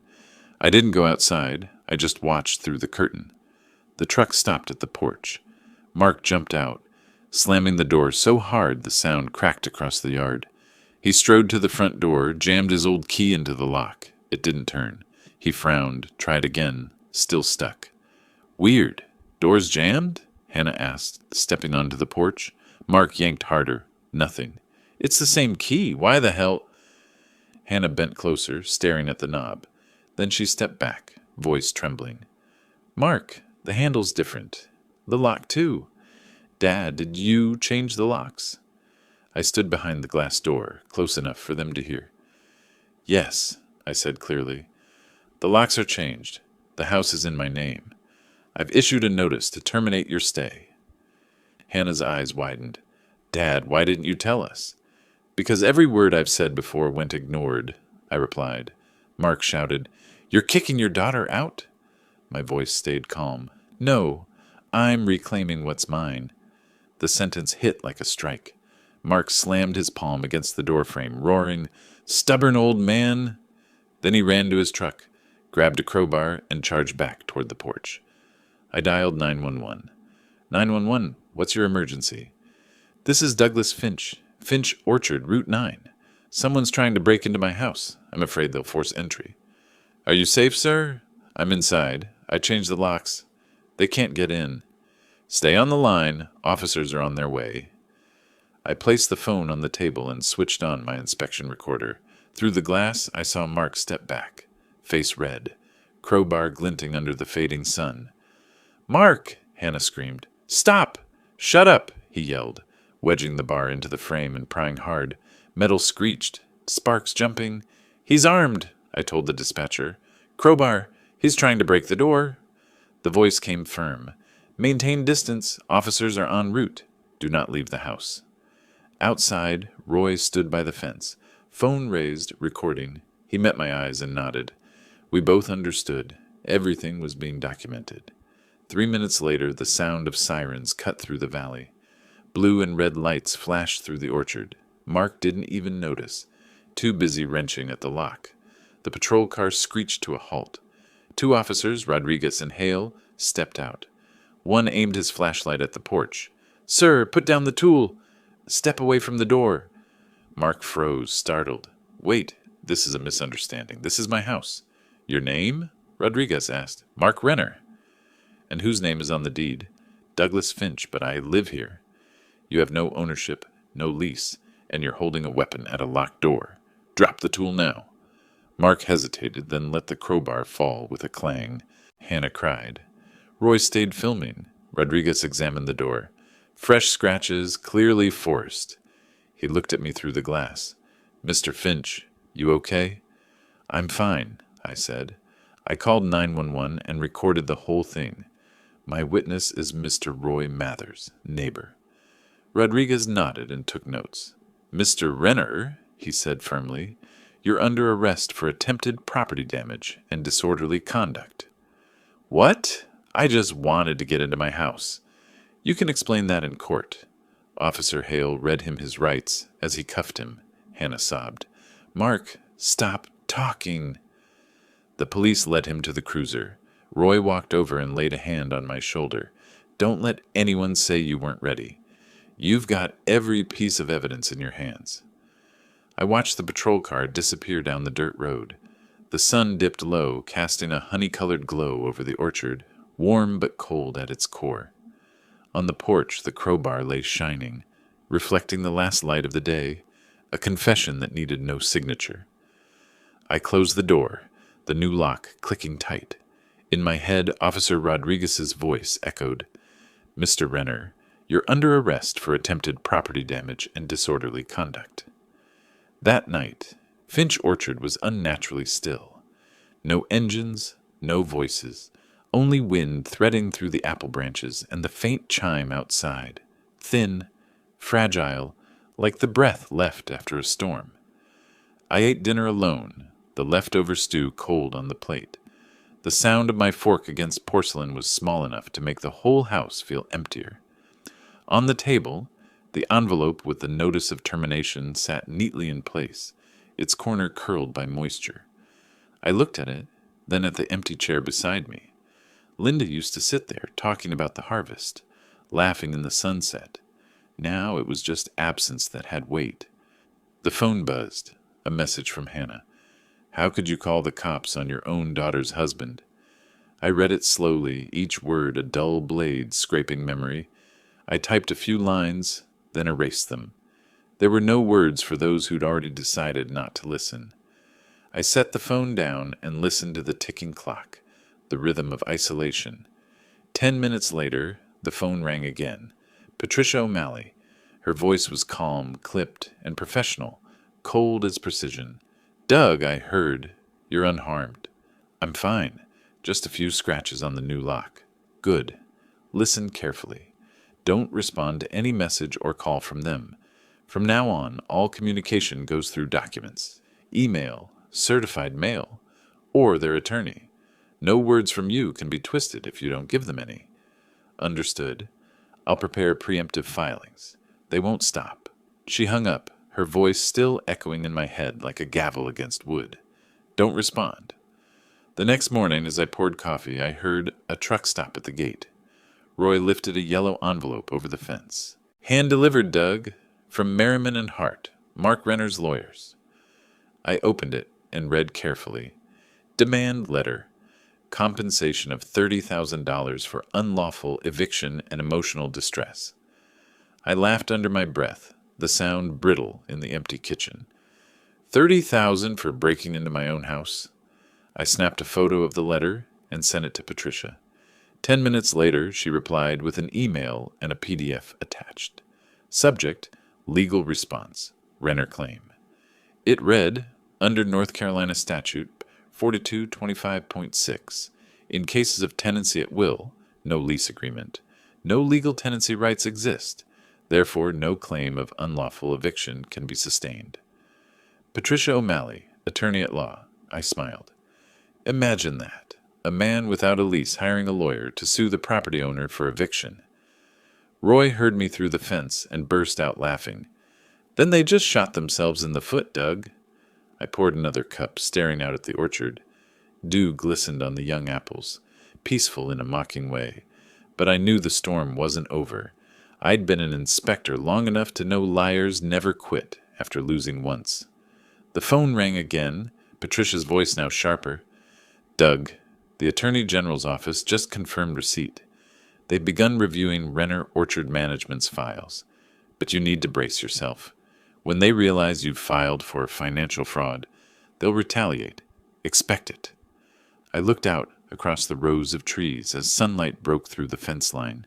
I didn't go outside. I just watched through the curtain. The truck stopped at the porch. Mark jumped out, slamming the door so hard the sound cracked across the yard. He strode to the front door, jammed his old key into the lock. It didn't turn. He frowned, tried again, still stuck. "Weird. Doors jammed?" Hannah asked, stepping onto the porch. Mark yanked harder. Nothing. "It's the same key. Why the hell—" Hannah bent closer, staring at the knob. Then she stepped back, voice trembling. "Mark, the handle's different. The lock, too. Dad, did you change the locks?" I stood behind the glass door, close enough for them to hear. "Yes," I said clearly. "The locks are changed. The house is in my name. I've issued a notice to terminate your stay." Hannah's eyes widened. "Dad, why didn't you tell us?" Because every word I've said before went ignored, I replied. Mark shouted, "You're kicking your daughter out?" My voice stayed calm. "No, I'm reclaiming what's mine." The sentence hit like a strike. Mark slammed his palm against the doorframe, roaring, "Stubborn old man!" Then he ran to his truck, grabbed a crowbar, and charged back toward the porch. I dialed 911. 911, what's your emergency? This is Douglas Finch, Finch Orchard, Route 9. Someone's trying to break into my house. I'm afraid they'll force entry. Are you safe, sir? I'm inside. I changed the locks. They can't get in. Stay on the line. Officers are on their way. I placed the phone on the table and switched on my inspection recorder. Through the glass, I saw Mark step back, face red, crowbar glinting under the fading sun. "Mark!" Hannah screamed. "Stop! Shut up!" he yelled, wedging the bar into the frame and prying hard. Metal screeched, sparks jumping. "He's armed," I told the dispatcher. "Crowbar! He's trying to break the door." The voice came firm. "Maintain distance. Officers are en route. Do not leave the house." Outside, Roy stood by the fence. Phone raised, recording. He met my eyes and nodded. We both understood. Everything was being documented. 3 minutes later, the sound of sirens cut through the valley. Blue and red lights flashed through the orchard. Mark didn't even notice, too busy wrenching at the lock. The patrol car screeched to a halt. 2 officers, Rodriguez and Hale, stepped out. One aimed his flashlight at the porch. "Sir, put down the tool. Step away from the door." Mark froze, startled. "Wait, this is a misunderstanding. This is my house." "Your name?" Rodriguez asked. "Mark Renner." "And whose name is on the deed?" "Douglas Finch, but I live here." "You have no ownership, no lease, and you're holding a weapon at a locked door. Drop the tool now." Mark hesitated, then let the crowbar fall with a clang. Hannah cried. Roy stayed filming. Rodriguez examined the door. Fresh scratches, clearly forced. He looked at me through the glass. "Mr. Finch, you okay?" "I'm fine," I said. I called 911 and recorded the whole thing. My witness is Mr. Roy Mathers, neighbor. Rodriguez nodded and took notes. "Mr. Renner," he said firmly, "you're under arrest for attempted property damage and disorderly conduct." "What? I just wanted to get into my house." "You can explain that in court." Officer Hale read him his rights as he cuffed him. Hannah sobbed. "Mark, stop talking." The police led him to the cruiser. Roy walked over and laid a hand on my shoulder. "Don't let anyone say you weren't ready. You've got every piece of evidence in your hands." I watched the patrol car disappear down the dirt road. The sun dipped low, casting a honey-colored glow over the orchard, warm but cold at its core. On the porch, the crowbar lay shining, reflecting the last light of the day, a confession that needed no signature. I closed the door, the new lock clicking tight. In my head, Officer Rodriguez's voice echoed, "Mr. Renner, you're under arrest for attempted property damage and disorderly conduct." That night, Finch Orchard was unnaturally still. No engines, no voices, only wind threading through the apple branches and the faint chime outside, thin, fragile, like the breath left after a storm. I ate dinner alone, the leftover stew cold on the plate. The sound of my fork against porcelain was small enough to make the whole house feel emptier. On the table, the envelope with the notice of termination sat neatly in place, its corner curled by moisture. I looked at it, then at the empty chair beside me. Linda used to sit there, talking about the harvest, laughing in the sunset. Now it was just absence that had weight. The phone buzzed, a message from Hannah. "How could you call the cops on your own daughter's husband?" I read it slowly, each word a dull blade scraping memory. I typed a few lines, then erased them. There were no words for those who'd already decided not to listen. I set the phone down and listened to the ticking clock, the rhythm of isolation. 10 minutes later, the phone rang again. Patricia O'Malley. Her voice was calm, clipped, and professional, cold as precision. "Doug," I heard. "You're unharmed." "I'm fine. Just a few scratches on the new lock." "Good. Listen carefully. Don't respond to any message or call from them. From now on, all communication goes through documents, email, certified mail, or their attorney. No words from you can be twisted if you don't give them any. Understood. I'll prepare preemptive filings. They won't stop. She hung up, her voice still echoing in my head like a gavel against wood. Don't respond. The next morning, as I poured coffee, I heard a truck stop at the gate. Roy lifted a yellow envelope over the fence. Hand delivered, Doug, from Merriman and Hart, Mark Renner's lawyers. I opened it and read carefully. Demand letter. Compensation of $30,000 for unlawful eviction and emotional distress. I laughed under my breath, the sound brittle in the empty kitchen. $30,000 for breaking into my own house? I snapped a photo of the letter and sent it to Patricia. 10 minutes later, she replied with an email and a PDF attached. Subject, legal response, Renner claim. It read, under North Carolina statute 4225.6, in cases of tenancy at will, no lease agreement, no legal tenancy rights exist. Therefore, no claim of unlawful eviction can be sustained. Patricia O'Malley, attorney at law. I smiled. Imagine that. A man without a lease hiring a lawyer to sue the property owner for eviction. Roy heard me through the fence and burst out laughing. Then they just shot themselves in the foot, Doug. I poured another cup, staring out at the orchard. Dew glistened on the young apples, peaceful in a mocking way. But I knew the storm wasn't over. I'd been an inspector long enough to know liars never quit after losing once. The phone rang again, Patricia's voice now sharper. Doug, the Attorney General's office just confirmed receipt. They've begun reviewing Renner Orchard Management's files. But you need to brace yourself. When they realize you've filed for financial fraud, they'll retaliate. Expect it. I looked out across the rows of trees as sunlight broke through the fence line.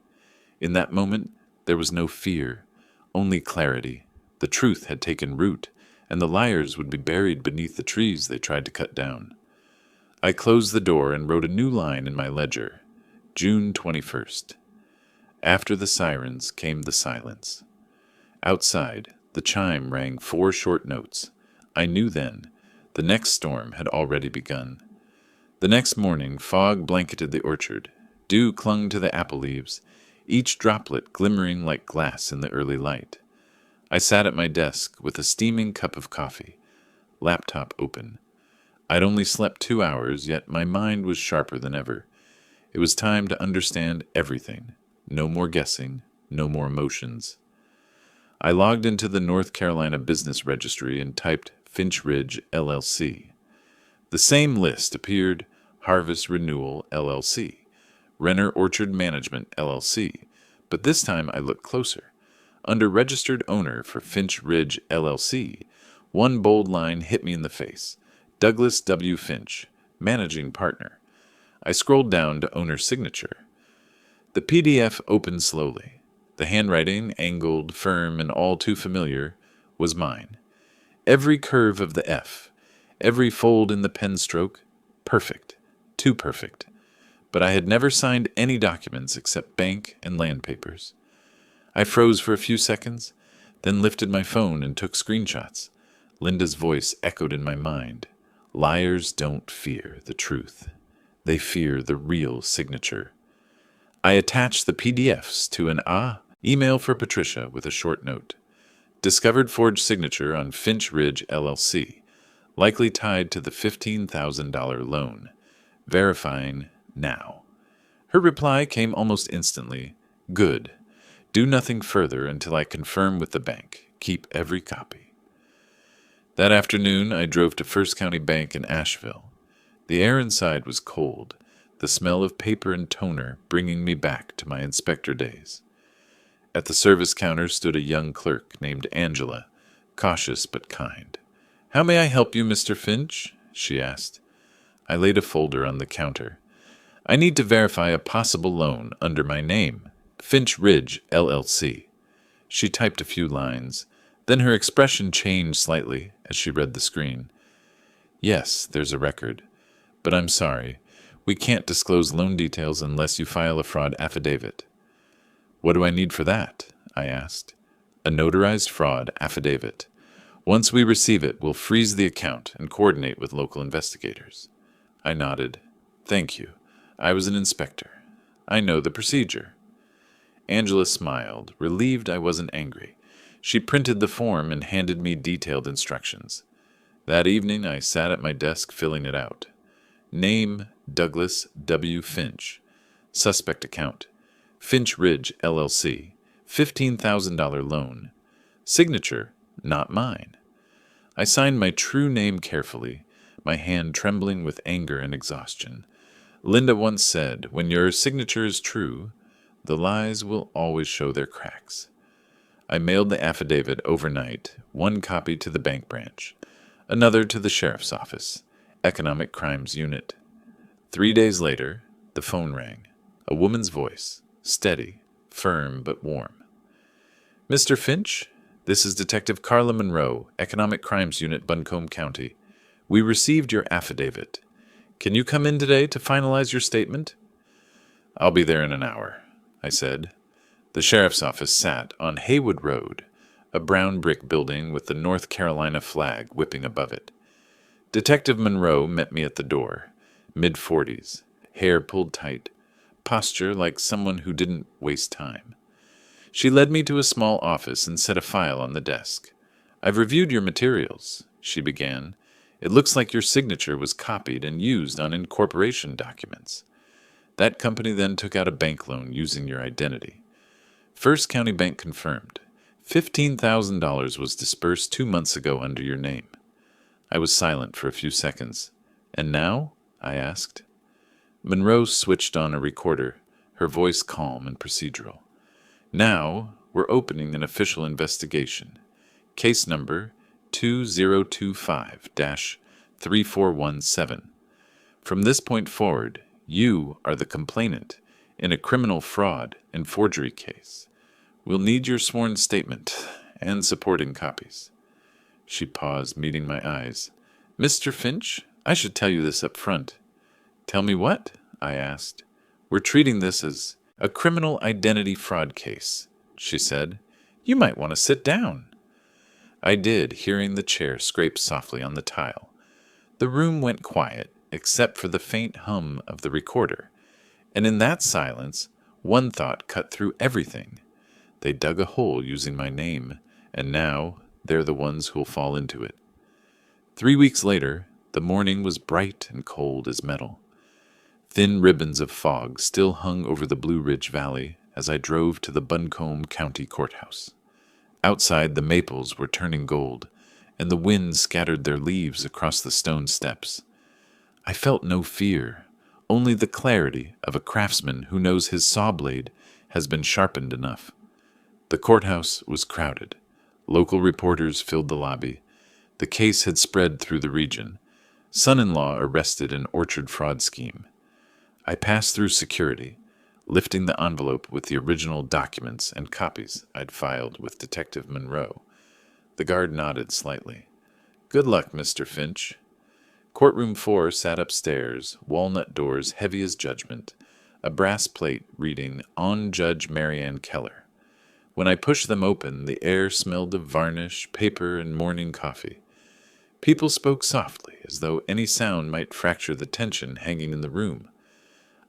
In that moment, there was no fear, only clarity. The truth had taken root, and the liars would be buried beneath the trees they tried to cut down. I closed the door and wrote a new line in my ledger. June 21st. After the sirens came the silence. Outside, the chime rang 4 short notes. I knew then. The next storm had already begun. The next morning, fog blanketed the orchard. Dew clung to the apple leaves, each droplet glimmering like glass in the early light. I sat at my desk with a steaming cup of coffee, laptop open. I'd only slept 2 hours, yet my mind was sharper than ever. It was time to understand everything. No more guessing, no more emotions. I logged into the North Carolina Business Registry and typed Finch Ridge, LLC. The same list appeared: Harvest Renewal, LLC, Renner Orchard Management, LLC, but this time I looked closer. Under registered owner for Finch Ridge, LLC, one bold line hit me in the face: Douglas W. Finch, managing partner. I scrolled down to owner's signature. The PDF opened slowly. The handwriting, angled, firm, and all too familiar, was mine. Every curve of the F, every fold in the pen stroke, perfect, too perfect. But I had never signed any documents except bank and land papers. I froze for a few seconds, then lifted my phone and took screenshots. Linda's voice echoed in my mind. Liars don't fear the truth. They fear the real signature. I attached the PDFs to an email for Patricia with a short note. Discovered forged signature on Finch Ridge, LLC, likely tied to the $15,000 loan. Verifying now. Her reply came almost instantly. Good. Do nothing further until I confirm with the bank. Keep every copy. That afternoon, I drove to First County Bank in Asheville. The air inside was cold, the smell of paper and toner bringing me back to my inspector days. At the service counter stood a young clerk named Angela, cautious but kind. "How may I help you, Mr. Finch?" she asked. I laid a folder on the counter. "I need to verify a possible loan under my name, Finch Ridge, LLC." She typed a few lines. Then her expression changed slightly as she read the screen. "Yes, there's a record. But I'm sorry. We can't disclose loan details unless you file a fraud affidavit." "What do I need for that?" I asked. A notarized fraud affidavit. Once we receive it, we'll freeze the account and coordinate with local investigators. I nodded. Thank you. I was an inspector. I know the procedure. Angela smiled, relieved I wasn't angry. She printed the form and handed me detailed instructions. That evening, I sat at my desk filling it out. Name, Douglas W. Finch. Suspect account, Finch Ridge, LLC. $15,000 loan. Signature, not mine. I signed my true name carefully, my hand trembling with anger and exhaustion. Linda once said, when your signature is true, the lies will always show their cracks. I mailed the affidavit overnight, one copy to the bank branch, another to the sheriff's office, Economic Crimes Unit. 3 days later, the phone rang. A woman's voice, steady, firm but warm. Mr. Finch, this is Detective Carla Monroe, Economic Crimes Unit, Buncombe County. We received your affidavit. Can you come in today to finalize your statement? I'll be there in an hour, I said. The sheriff's office sat on Haywood Road, a brown brick building with the North Carolina flag whipping above it. Detective Monroe met me at the door, mid-40s, hair pulled tight, posture like someone who didn't waste time. She led me to a small office and set a file on the desk. I've reviewed your materials, she began. It looks like your signature was copied and used on incorporation documents. That company then took out a bank loan using your identity. First County Bank confirmed. $15,000 was disbursed 2 months ago under your name. I was silent for a few seconds. And now? I asked. Monroe switched on a recorder, her voice calm and procedural. Now, we're opening an official investigation. Case number 2025-3417. From this point forward, you are the complainant in a criminal fraud and forgery case. We'll need your sworn statement and supporting copies. She paused, meeting my eyes. Mr. Finch, I should tell you this up front. Tell me what? I asked. We're treating this as a criminal identity fraud case, she said. You might want to sit down. I did, hearing the chair scrape softly on the tile. The room went quiet, except for the faint hum of the recorder, and in that silence, one thought cut through everything. They dug a hole using my name, and now they're the ones who'll fall into it. 3 weeks later, the morning was bright and cold as metal. Thin ribbons of fog still hung over the Blue Ridge Valley as I drove to the Buncombe County Courthouse. Outside, the maples were turning gold, and the wind scattered their leaves across the stone steps. I felt no fear, only the clarity of a craftsman who knows his saw blade has been sharpened enough. The courthouse was crowded. Local reporters filled the lobby. The case had spread through the region. Son-in-law arrested in orchard fraud scheme. I passed through security, lifting the envelope with the original documents and copies I'd filed with Detective Monroe. The guard nodded slightly. Good luck, Mr. Finch. Courtroom 4 sat upstairs, walnut doors heavy as judgment, a brass plate reading, On Judge Marianne Keller. When I pushed them open, the air smelled of varnish, paper, and morning coffee. People spoke softly, as though any sound might fracture the tension hanging in the room.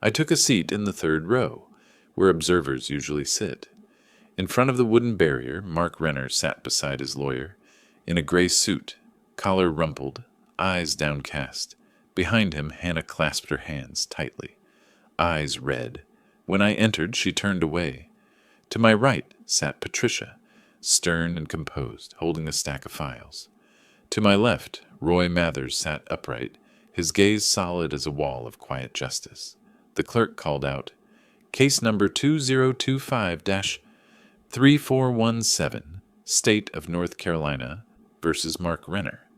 I took a seat in the third row, where observers usually sit. In front of the wooden barrier, Mark Renner sat beside his lawyer, in a gray suit, collar rumpled, eyes downcast. Behind him, Hannah clasped her hands tightly, eyes red. When I entered, she turned away. To my right sat Patricia, stern and composed, holding a stack of files. To my left, Roy Mathers sat upright, his gaze solid as a wall of quiet justice. The clerk called out, Case number 2025-3417, State of North Carolina versus Mark Renner.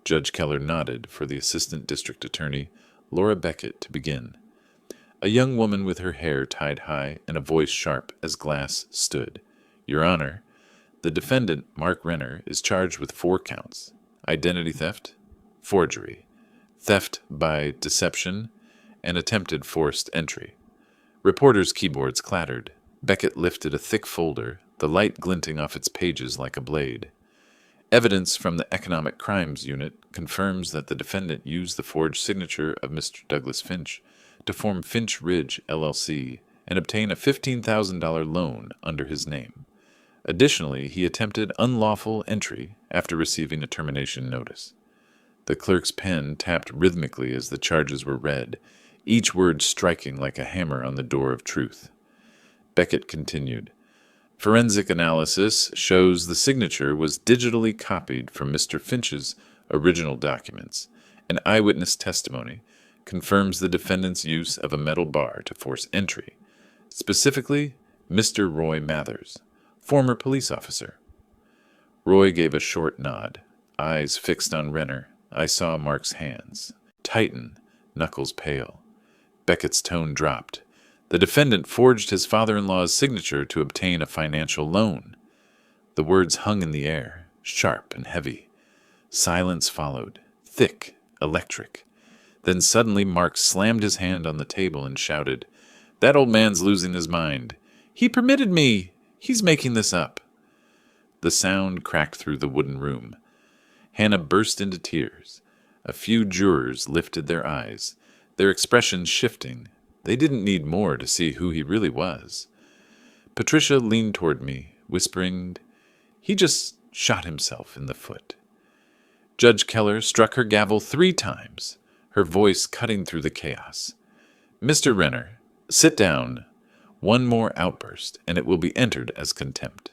Judge Keller nodded for the Assistant District Attorney, Laura Beckett, to begin. A young woman with her hair tied high and a voice sharp as glass stood. Your Honor, the defendant, Mark Renner, is charged with 4 counts. Identity theft, forgery, theft by deception, and attempted forced entry. Reporters' keyboards clattered. Beckett lifted a thick folder, the light glinting off its pages like a blade. Evidence from the Economic Crimes Unit confirms that the defendant used the forged signature of Mr. Douglas Finch to form Finch Ridge, LLC, and obtain a $15,000 loan under his name. Additionally, he attempted unlawful entry after receiving a termination notice. The clerk's pen tapped rhythmically as the charges were read, each word striking like a hammer on the door of truth. Beckett continued. Forensic analysis shows the signature was digitally copied from Mr. Finch's original documents, and eyewitness testimony confirms the defendant's use of a metal bar to force entry, specifically Mr. Roy Mathers, former police officer. Roy gave a short nod, eyes fixed on Renner. I saw Mark's hands tighten, knuckles pale. Beckett's tone dropped. The defendant forged his father-in-law's signature to obtain a financial loan. The words hung in the air, sharp and heavy. Silence followed, thick, electric. Then suddenly Mark slammed his hand on the table and shouted, "That old man's losing his mind. He permitted me. He's making this up." The sound cracked through the wooden room. Hannah burst into tears. A few jurors lifted their eyes, their expressions shifting. They didn't need more to see who he really was. Patricia leaned toward me, whispering, "He just shot himself in the foot." Judge Keller struck her gavel 3 times, her voice cutting through the chaos. "Mr. Renner, sit down. One more outburst, and it will be entered as contempt."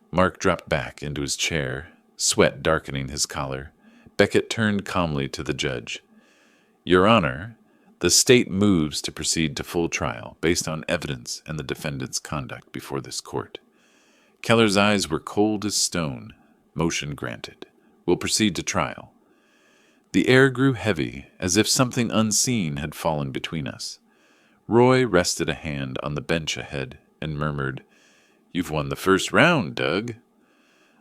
Mark dropped back into his chair, sweat darkening his collar. Beckett turned calmly to the judge. "Your Honor, the state moves to proceed to full trial based on evidence and the defendant's conduct before this court." Keller's eyes were cold as stone. Motion granted. We'll proceed to trial. The air grew heavy, as if something unseen had fallen between us. Roy rested a hand on the bench ahead and murmured, "You've won the first round, Doug."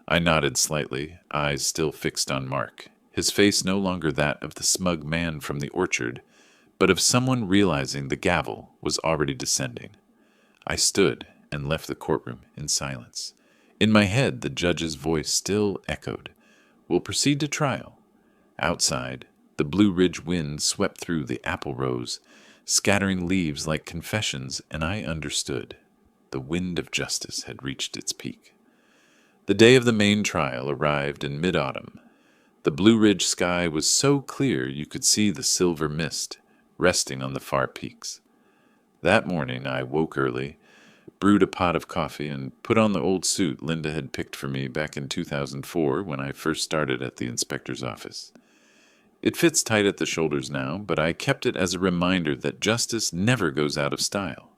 I nodded slightly, eyes still fixed on Mark, his face no longer that of the smug man from the orchard, but of someone realizing the gavel was already descending. I stood and left the courtroom in silence. In my head, the judge's voice still echoed. "We'll proceed to trial." Outside, the Blue Ridge wind swept through the apple rows, scattering leaves like confessions, and I understood. The wind of justice had reached its peak. The day of the main trial arrived in mid-autumn. The Blue Ridge sky was so clear you could see the silver mist resting on the far peaks. That morning I woke early, brewed a pot of coffee, and put on the old suit Linda had picked for me back in 2004 when I first started at the inspector's office. It fits tight at the shoulders now, but I kept it as a reminder that justice never goes out of style.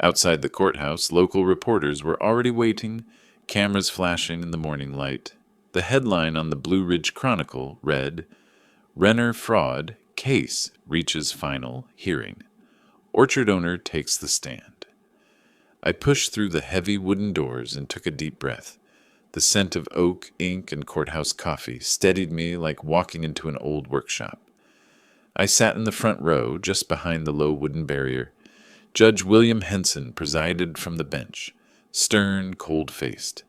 Outside the courthouse, local reporters were already waiting, cameras flashing in the morning light. The headline on the Blue Ridge Chronicle read, "Renner Fraud Case Reaches Final Hearing. Orchard Owner Takes the Stand." I pushed through the heavy wooden doors and took a deep breath. The scent of oak, ink, and courthouse coffee steadied me like walking into an old workshop. I sat in the front row, just behind the low wooden barrier. Judge William Henson presided from the bench, stern, cold-faced.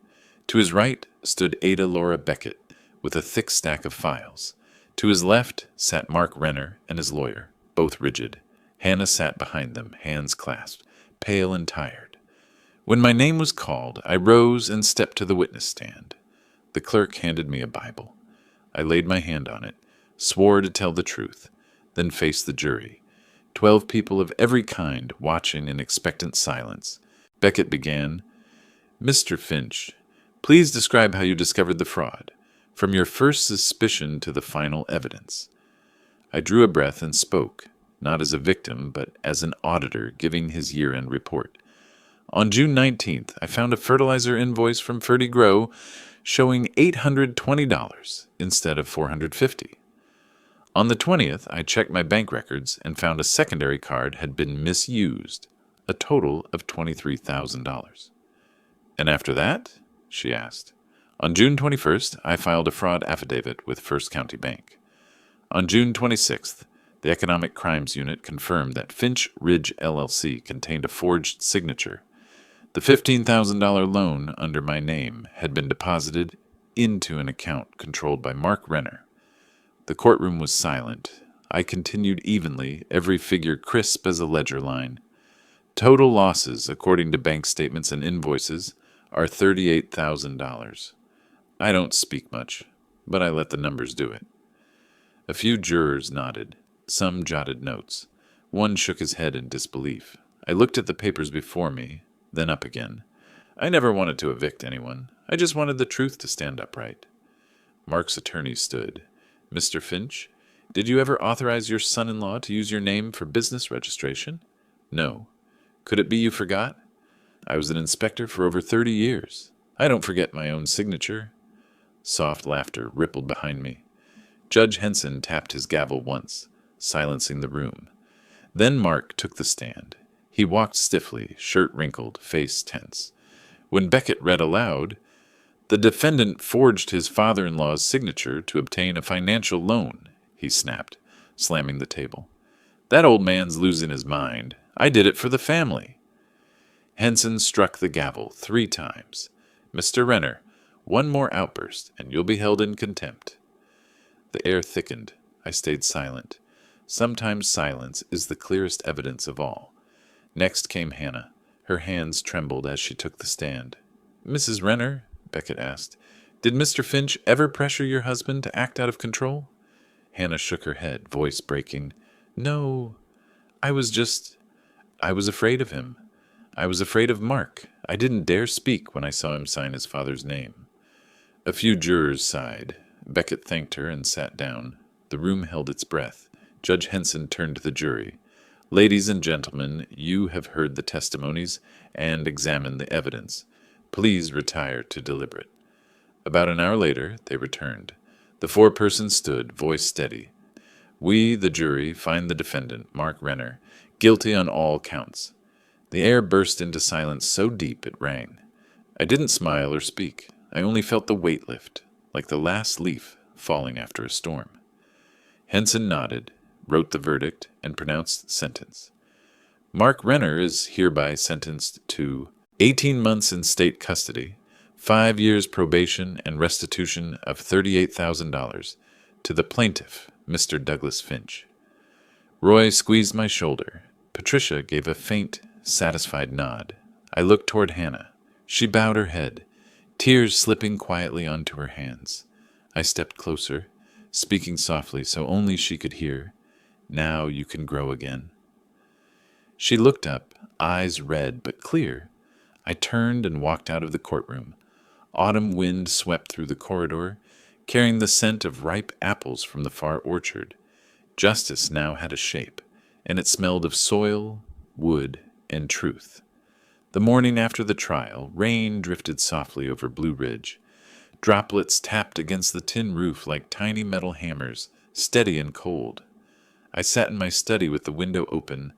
To his right stood Ada Laura Beckett, with a thick stack of files. To his left sat Mark Renner and his lawyer, both rigid. Hannah sat behind them, hands clasped, pale and tired. When my name was called, I rose and stepped to the witness stand. The clerk handed me a Bible. I laid my hand on it, swore to tell the truth, then faced the jury. 12 people of every kind watching in expectant silence. Beckett began, "Mr. Finch, please describe how you discovered the fraud, from your first suspicion to the final evidence." I drew a breath and spoke, not as a victim, but as an auditor giving his year-end report. On June 19th, I found a fertilizer invoice from Ferdy Grow showing $820 instead of $450. On the 20th, I checked my bank records and found a secondary card had been misused, a total of $23,000. "And after that?" she asked. On June 21st, I filed a fraud affidavit with First County Bank. On June 26th, the Economic Crimes Unit confirmed that Finch Ridge LLC contained a forged signature. The $15,000 loan under my name had been deposited into an account controlled by Mark Renner. The courtroom was silent. I continued evenly, every figure crisp as a ledger line. Total losses, according to bank statements and invoices, are $38,000. I don't speak much, but I let the numbers do it. A few jurors nodded. Some jotted notes. One shook his head in disbelief. I looked at the papers before me, then up again. I never wanted to evict anyone. I just wanted the truth to stand upright. Mark's attorney stood. Mr. Finch, did you ever authorize your son-in-law to use your name for business registration? No. Could it be you forgot? I was an inspector for over 30 years. I don't forget my own signature. Soft laughter rippled behind me. Judge Henson tapped his gavel once, silencing the room. Then Mark took the stand. He walked stiffly, shirt wrinkled, face tense. When Beckett read aloud, "The defendant forged his father-in-law's signature to obtain a financial loan," he snapped, slamming the table. "That old man's losing his mind. I did it for the family." Henson struck the gavel 3 times. "Mr. Renner, one more outburst, and you'll be held in contempt." The air thickened. I stayed silent. Sometimes silence is the clearest evidence of all. Next came Hannah. Her hands trembled as she took the stand. "Mrs. Renner," Beckett asked, "did Mr. Finch ever pressure your husband to act out of control?" Hannah shook her head, voice breaking. "No, I was afraid of him. I was afraid of Mark. I didn't dare speak when I saw him sign his father's name." A few jurors sighed. Beckett thanked her and sat down. The room held its breath. Judge Henson turned to the jury. "Ladies and gentlemen, you have heard the testimonies and examined the evidence. Please retire to deliberate." About an hour later, they returned. The 4 persons stood, voice steady. "We, the jury, find the defendant, Mark Renner, guilty on all counts." The air burst into silence so deep it rang. I didn't smile or speak. I only felt the weight lift, like the last leaf falling after a storm. Henson nodded, wrote the verdict, and pronounced sentence. "Mark Renner is hereby sentenced to 18 months in state custody, 5 years probation, and restitution of $38,000 to the plaintiff, Mr. Douglas Finch." Roy squeezed my shoulder. Patricia gave a faint, satisfied nod. I looked toward Hannah. She bowed her head, tears slipping quietly onto her hands. I stepped closer, speaking softly so only she could hear. "Now you can grow again." She looked up, eyes red but clear. I turned and walked out of the courtroom. Autumn wind swept through the corridor, carrying the scent of ripe apples from the far orchard. Justice now had a shape, and it smelled of soil, wood, and truth. The morning after the trial, rain drifted softly over Blue Ridge. Droplets tapped against the tin roof like tiny metal hammers, steady and cold. I sat in my study with the window open,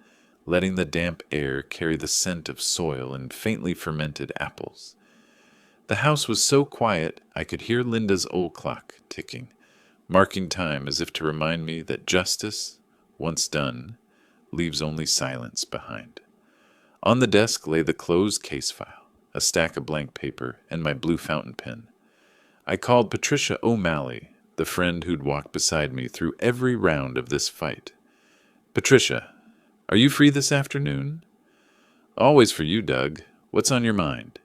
letting the damp air carry the scent of soil and faintly fermented apples. The house was so quiet I could hear Linda's old clock ticking, marking time as if to remind me that justice, once done, leaves only silence behind. On the desk lay the closed case file, a stack of blank paper, and my blue fountain pen. I called Patricia O'Malley, the friend who'd walked beside me through every round of this fight. "Patricia, are you free this afternoon?" "Always for you, Doug. What's on your mind?"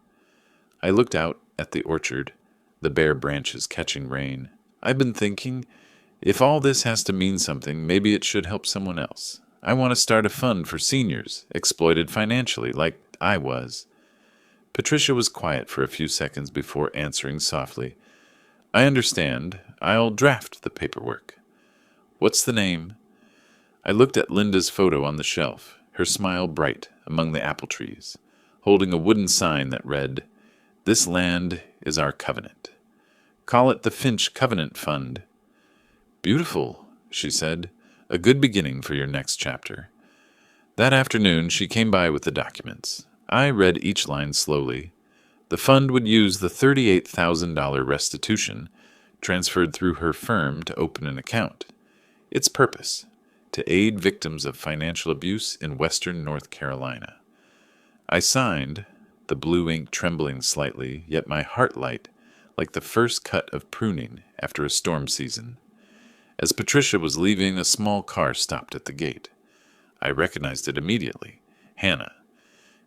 I looked out at the orchard, the bare branches catching rain. "I've been thinking, if all this has to mean something, maybe it should help someone else. I want to start a fund for seniors, exploited financially, like I was." Patricia was quiet for a few seconds before answering softly, "I understand. I'll draft the paperwork." "What's the name?" I looked at Linda's photo on the shelf, her smile bright among the apple trees, holding a wooden sign that read, "This land is our covenant. Call it the Finch Covenant Fund." "Beautiful," she said. "A good beginning for your next chapter." That afternoon she came by with the documents. I read each line slowly. The fund would use the $38,000 restitution transferred through her firm to open an account. Its purpose: to aid victims of financial abuse in western North Carolina. I signed, the blue ink trembling slightly, yet my heart light, like the first cut of pruning after a storm season. As Patricia was leaving, a small car stopped at the gate. I recognized it immediately. Hannah.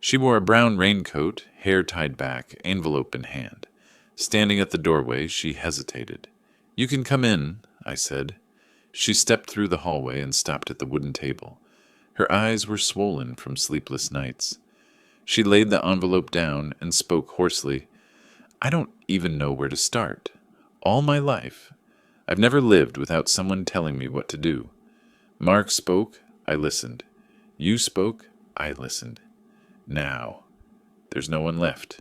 She wore a brown raincoat, hair tied back, envelope in hand. Standing at the doorway, she hesitated. "You can come in," I said. She stepped through the hallway and stopped at the wooden table. Her eyes were swollen from sleepless nights. She laid the envelope down and spoke hoarsely. "I don't even know where to start. All my life, I've never lived without someone telling me what to do. Mark spoke, I listened. You spoke, I listened. Now, there's no one left."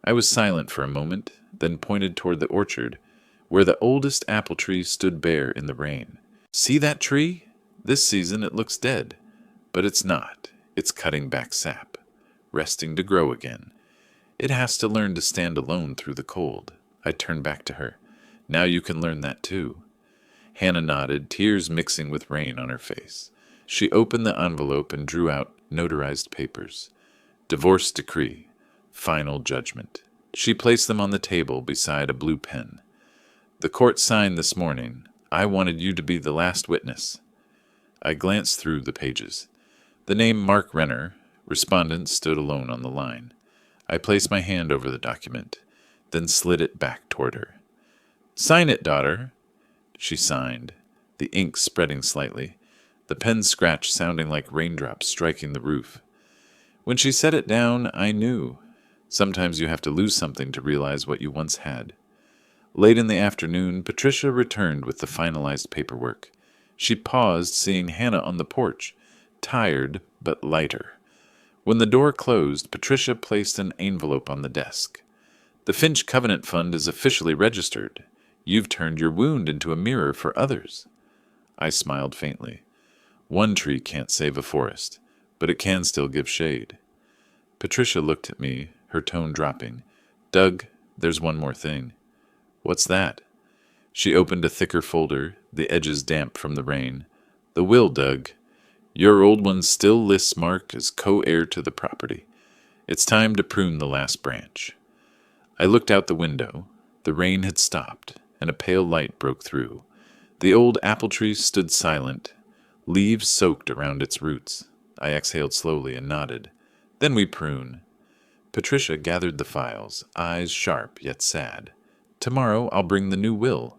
I was silent for a moment, then pointed toward the orchard, where the oldest apple tree stood bare in the rain. "See that tree? This season it looks dead, but it's not. It's cutting back sap, resting to grow again. It has to learn to stand alone through the cold." I turned back to her. "Now you can learn that too." Hannah nodded, tears mixing with rain on her face. She opened the envelope and drew out notarized papers. Divorce decree. Final judgment. She placed them on the table beside a blue pen. "The court signed this morning. I wanted you to be the last witness." I glanced through the pages. The name Mark Renner, respondent, stood alone on the line. I placed my hand over the document, then slid it back toward her. "Sign it, daughter." She signed, the ink spreading slightly, the pen scratch sounding like raindrops striking the roof. When she set it down, I knew. Sometimes you have to lose something to realize what you once had. Late in the afternoon, Patricia returned with the finalized paperwork. She paused, seeing Hannah on the porch, tired but lighter. When the door closed, Patricia placed an envelope on the desk. "The Finch Covenant Fund is officially registered. You've turned your wound into a mirror for others." I smiled faintly. One tree can't save a forest, but it can still give shade. Patricia looked at me, her tone dropping. "Doug, there's one more thing." "What's that?" She opened a thicker folder, the edges damp from the rain. "The will, Doug. Your old one still lists Mark as co-heir to the property. It's time to prune the last branch." I looked out the window. The rain had stopped, and a pale light broke through. The old apple tree stood silent, leaves soaked around its roots. I exhaled slowly and nodded. "Then we prune." Patricia gathered the files, eyes sharp yet sad. "Tomorrow I'll bring the new will.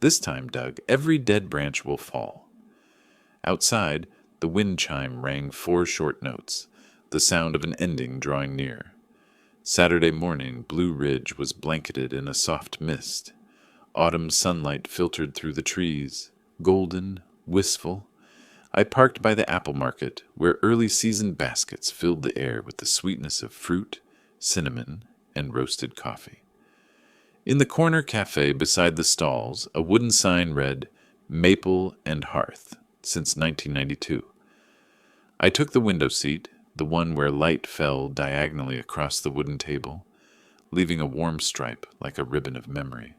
This time, Doug, every dead branch will fall." Outside, the wind chime rang 4 short notes, the sound of an ending drawing near. Saturday morning, Blue Ridge was blanketed in a soft mist. Autumn sunlight filtered through the trees, golden, wistful. I parked by the apple market, where early-season baskets filled the air with the sweetness of fruit, cinnamon, and roasted coffee. In the corner cafe beside the stalls, a wooden sign read, "Maple and Hearth, since 1992. I took the window seat, the one where light fell diagonally across the wooden table, leaving a warm stripe like a ribbon of memory.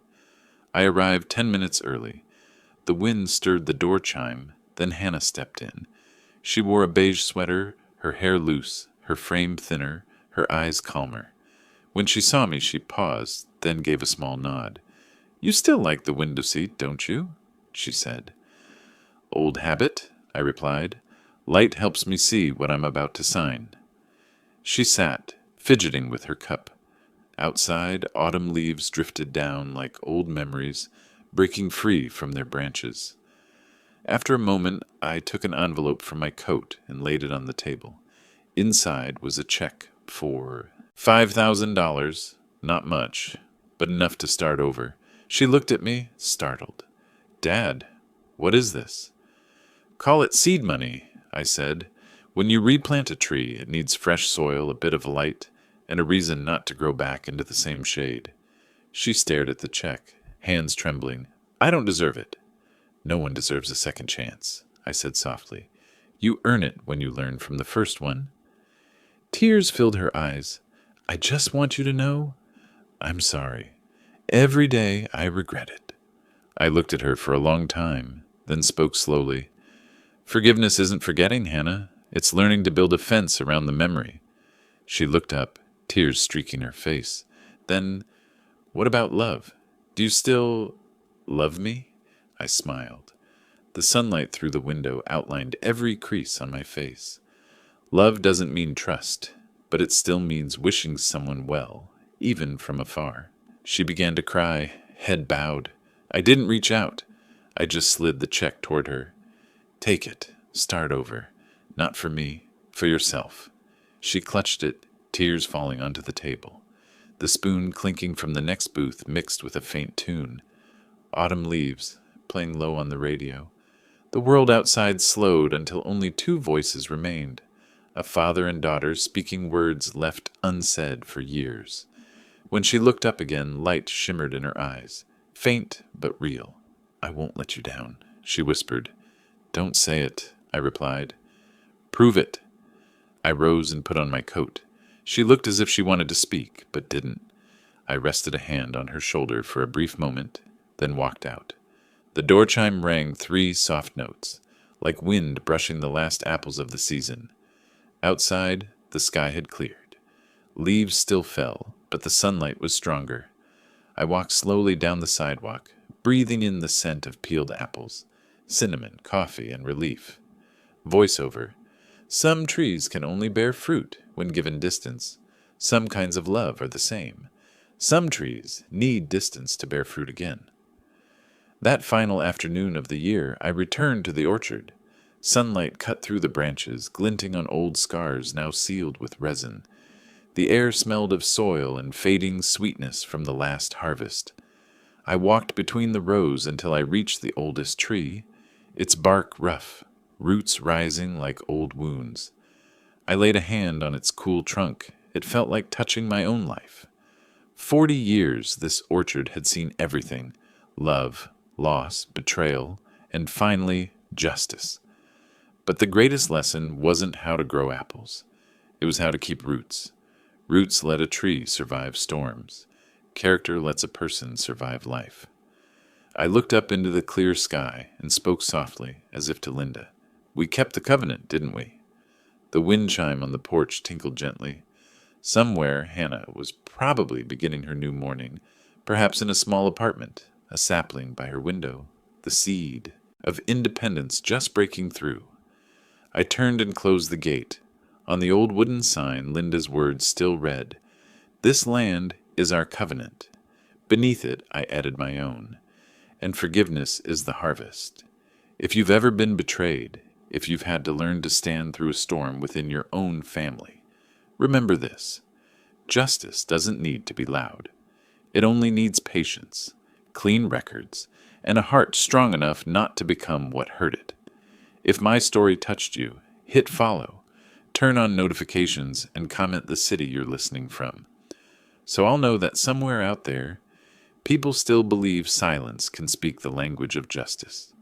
I arrived 10 minutes early. The wind stirred the door chime, then Hannah stepped in. She wore a beige sweater, her hair loose, her frame thinner, her eyes calmer. When she saw me, she paused, then gave a small nod. "You still like the window seat, don't you?" she said. "Old habit," I replied. "Light helps me see what I'm about to sign." She sat, fidgeting with her cup. Outside, autumn leaves drifted down like old memories, breaking free from their branches. After a moment, I took an envelope from my coat and laid it on the table. Inside was a check for $5,000. Not much, but enough to start over. She looked at me, startled. "Dad, what is this?" "Call it seed money," I said. "When you replant a tree, it needs fresh soil, a bit of light, and a reason not to grow back into the same shade." She stared at the check, hands trembling. "I don't deserve it." "No one deserves a second chance," I said softly. "You earn it when you learn from the first one." Tears filled her eyes. "I just want you to know, I'm sorry. Every day I regret it." I looked at her for a long time, then spoke slowly. "Forgiveness isn't forgetting, Hannah. It's learning to build a fence around the memory." She looked up, tears streaking her face. Then, what about love? Do you still love me? I smiled. The sunlight through the window outlined every crease on my face. Love doesn't mean trust, but it still means wishing someone well, even from afar. She began to cry, head bowed. I didn't reach out. I just slid the check toward her. Take it. Start over. Not for me, for yourself. She clutched it, tears falling onto the table. The spoon clinking from the next booth mixed with a faint tune. Autumn leaves, playing low on the radio. The world outside slowed until only two voices remained. A father and daughter speaking words left unsaid for years. When she looked up again, light shimmered in her eyes. Faint, but real. I won't let you down, she whispered. Don't say it, I replied. Prove it. I rose and put on my coat. She looked as if she wanted to speak, but didn't. I rested a hand on her shoulder for a brief moment, then walked out. The door chime rang 3 soft notes, like wind brushing the last apples of the season. Outside, the sky had cleared. Leaves still fell, but the sunlight was stronger. I walked slowly down the sidewalk, breathing in the scent of peeled apples, cinnamon, coffee, and relief. Voiceover. Some trees can only bear fruit when given distance. Some kinds of love are the same. Some trees need distance to bear fruit again. That final afternoon of the year, I returned to the orchard. Sunlight cut through the branches, glinting on old scars now sealed with resin. The air smelled of soil and fading sweetness from the last harvest. I walked between the rows until I reached the oldest tree, its bark rough, roots rising like old wounds. I laid a hand on its cool trunk. It felt like touching my own life. 40 years this orchard had seen everything: love, loss, betrayal, and finally, justice. But the greatest lesson wasn't how to grow apples. It was how to keep roots. Roots let a tree survive storms. Character lets a person survive life. I looked up into the clear sky and spoke softly, as if to Linda. We kept the covenant, didn't we? The wind chime on the porch tinkled gently. Somewhere, Hannah was probably beginning her new morning, perhaps in a small apartment, a sapling by her window, the seed of independence just breaking through. I turned and closed the gate. On the old wooden sign, Linda's words still read, "This land is our covenant." Beneath it, I added my own. And forgiveness is the harvest. If you've ever been betrayed, if you've had to learn to stand through a storm within your own family, remember this. Justice doesn't need to be loud. It only needs patience, clean records, and a heart strong enough not to become what hurt it. If my story touched you, hit follow, turn on notifications, and comment the city you're listening from. So I'll know that somewhere out there, people still believe silence can speak the language of justice.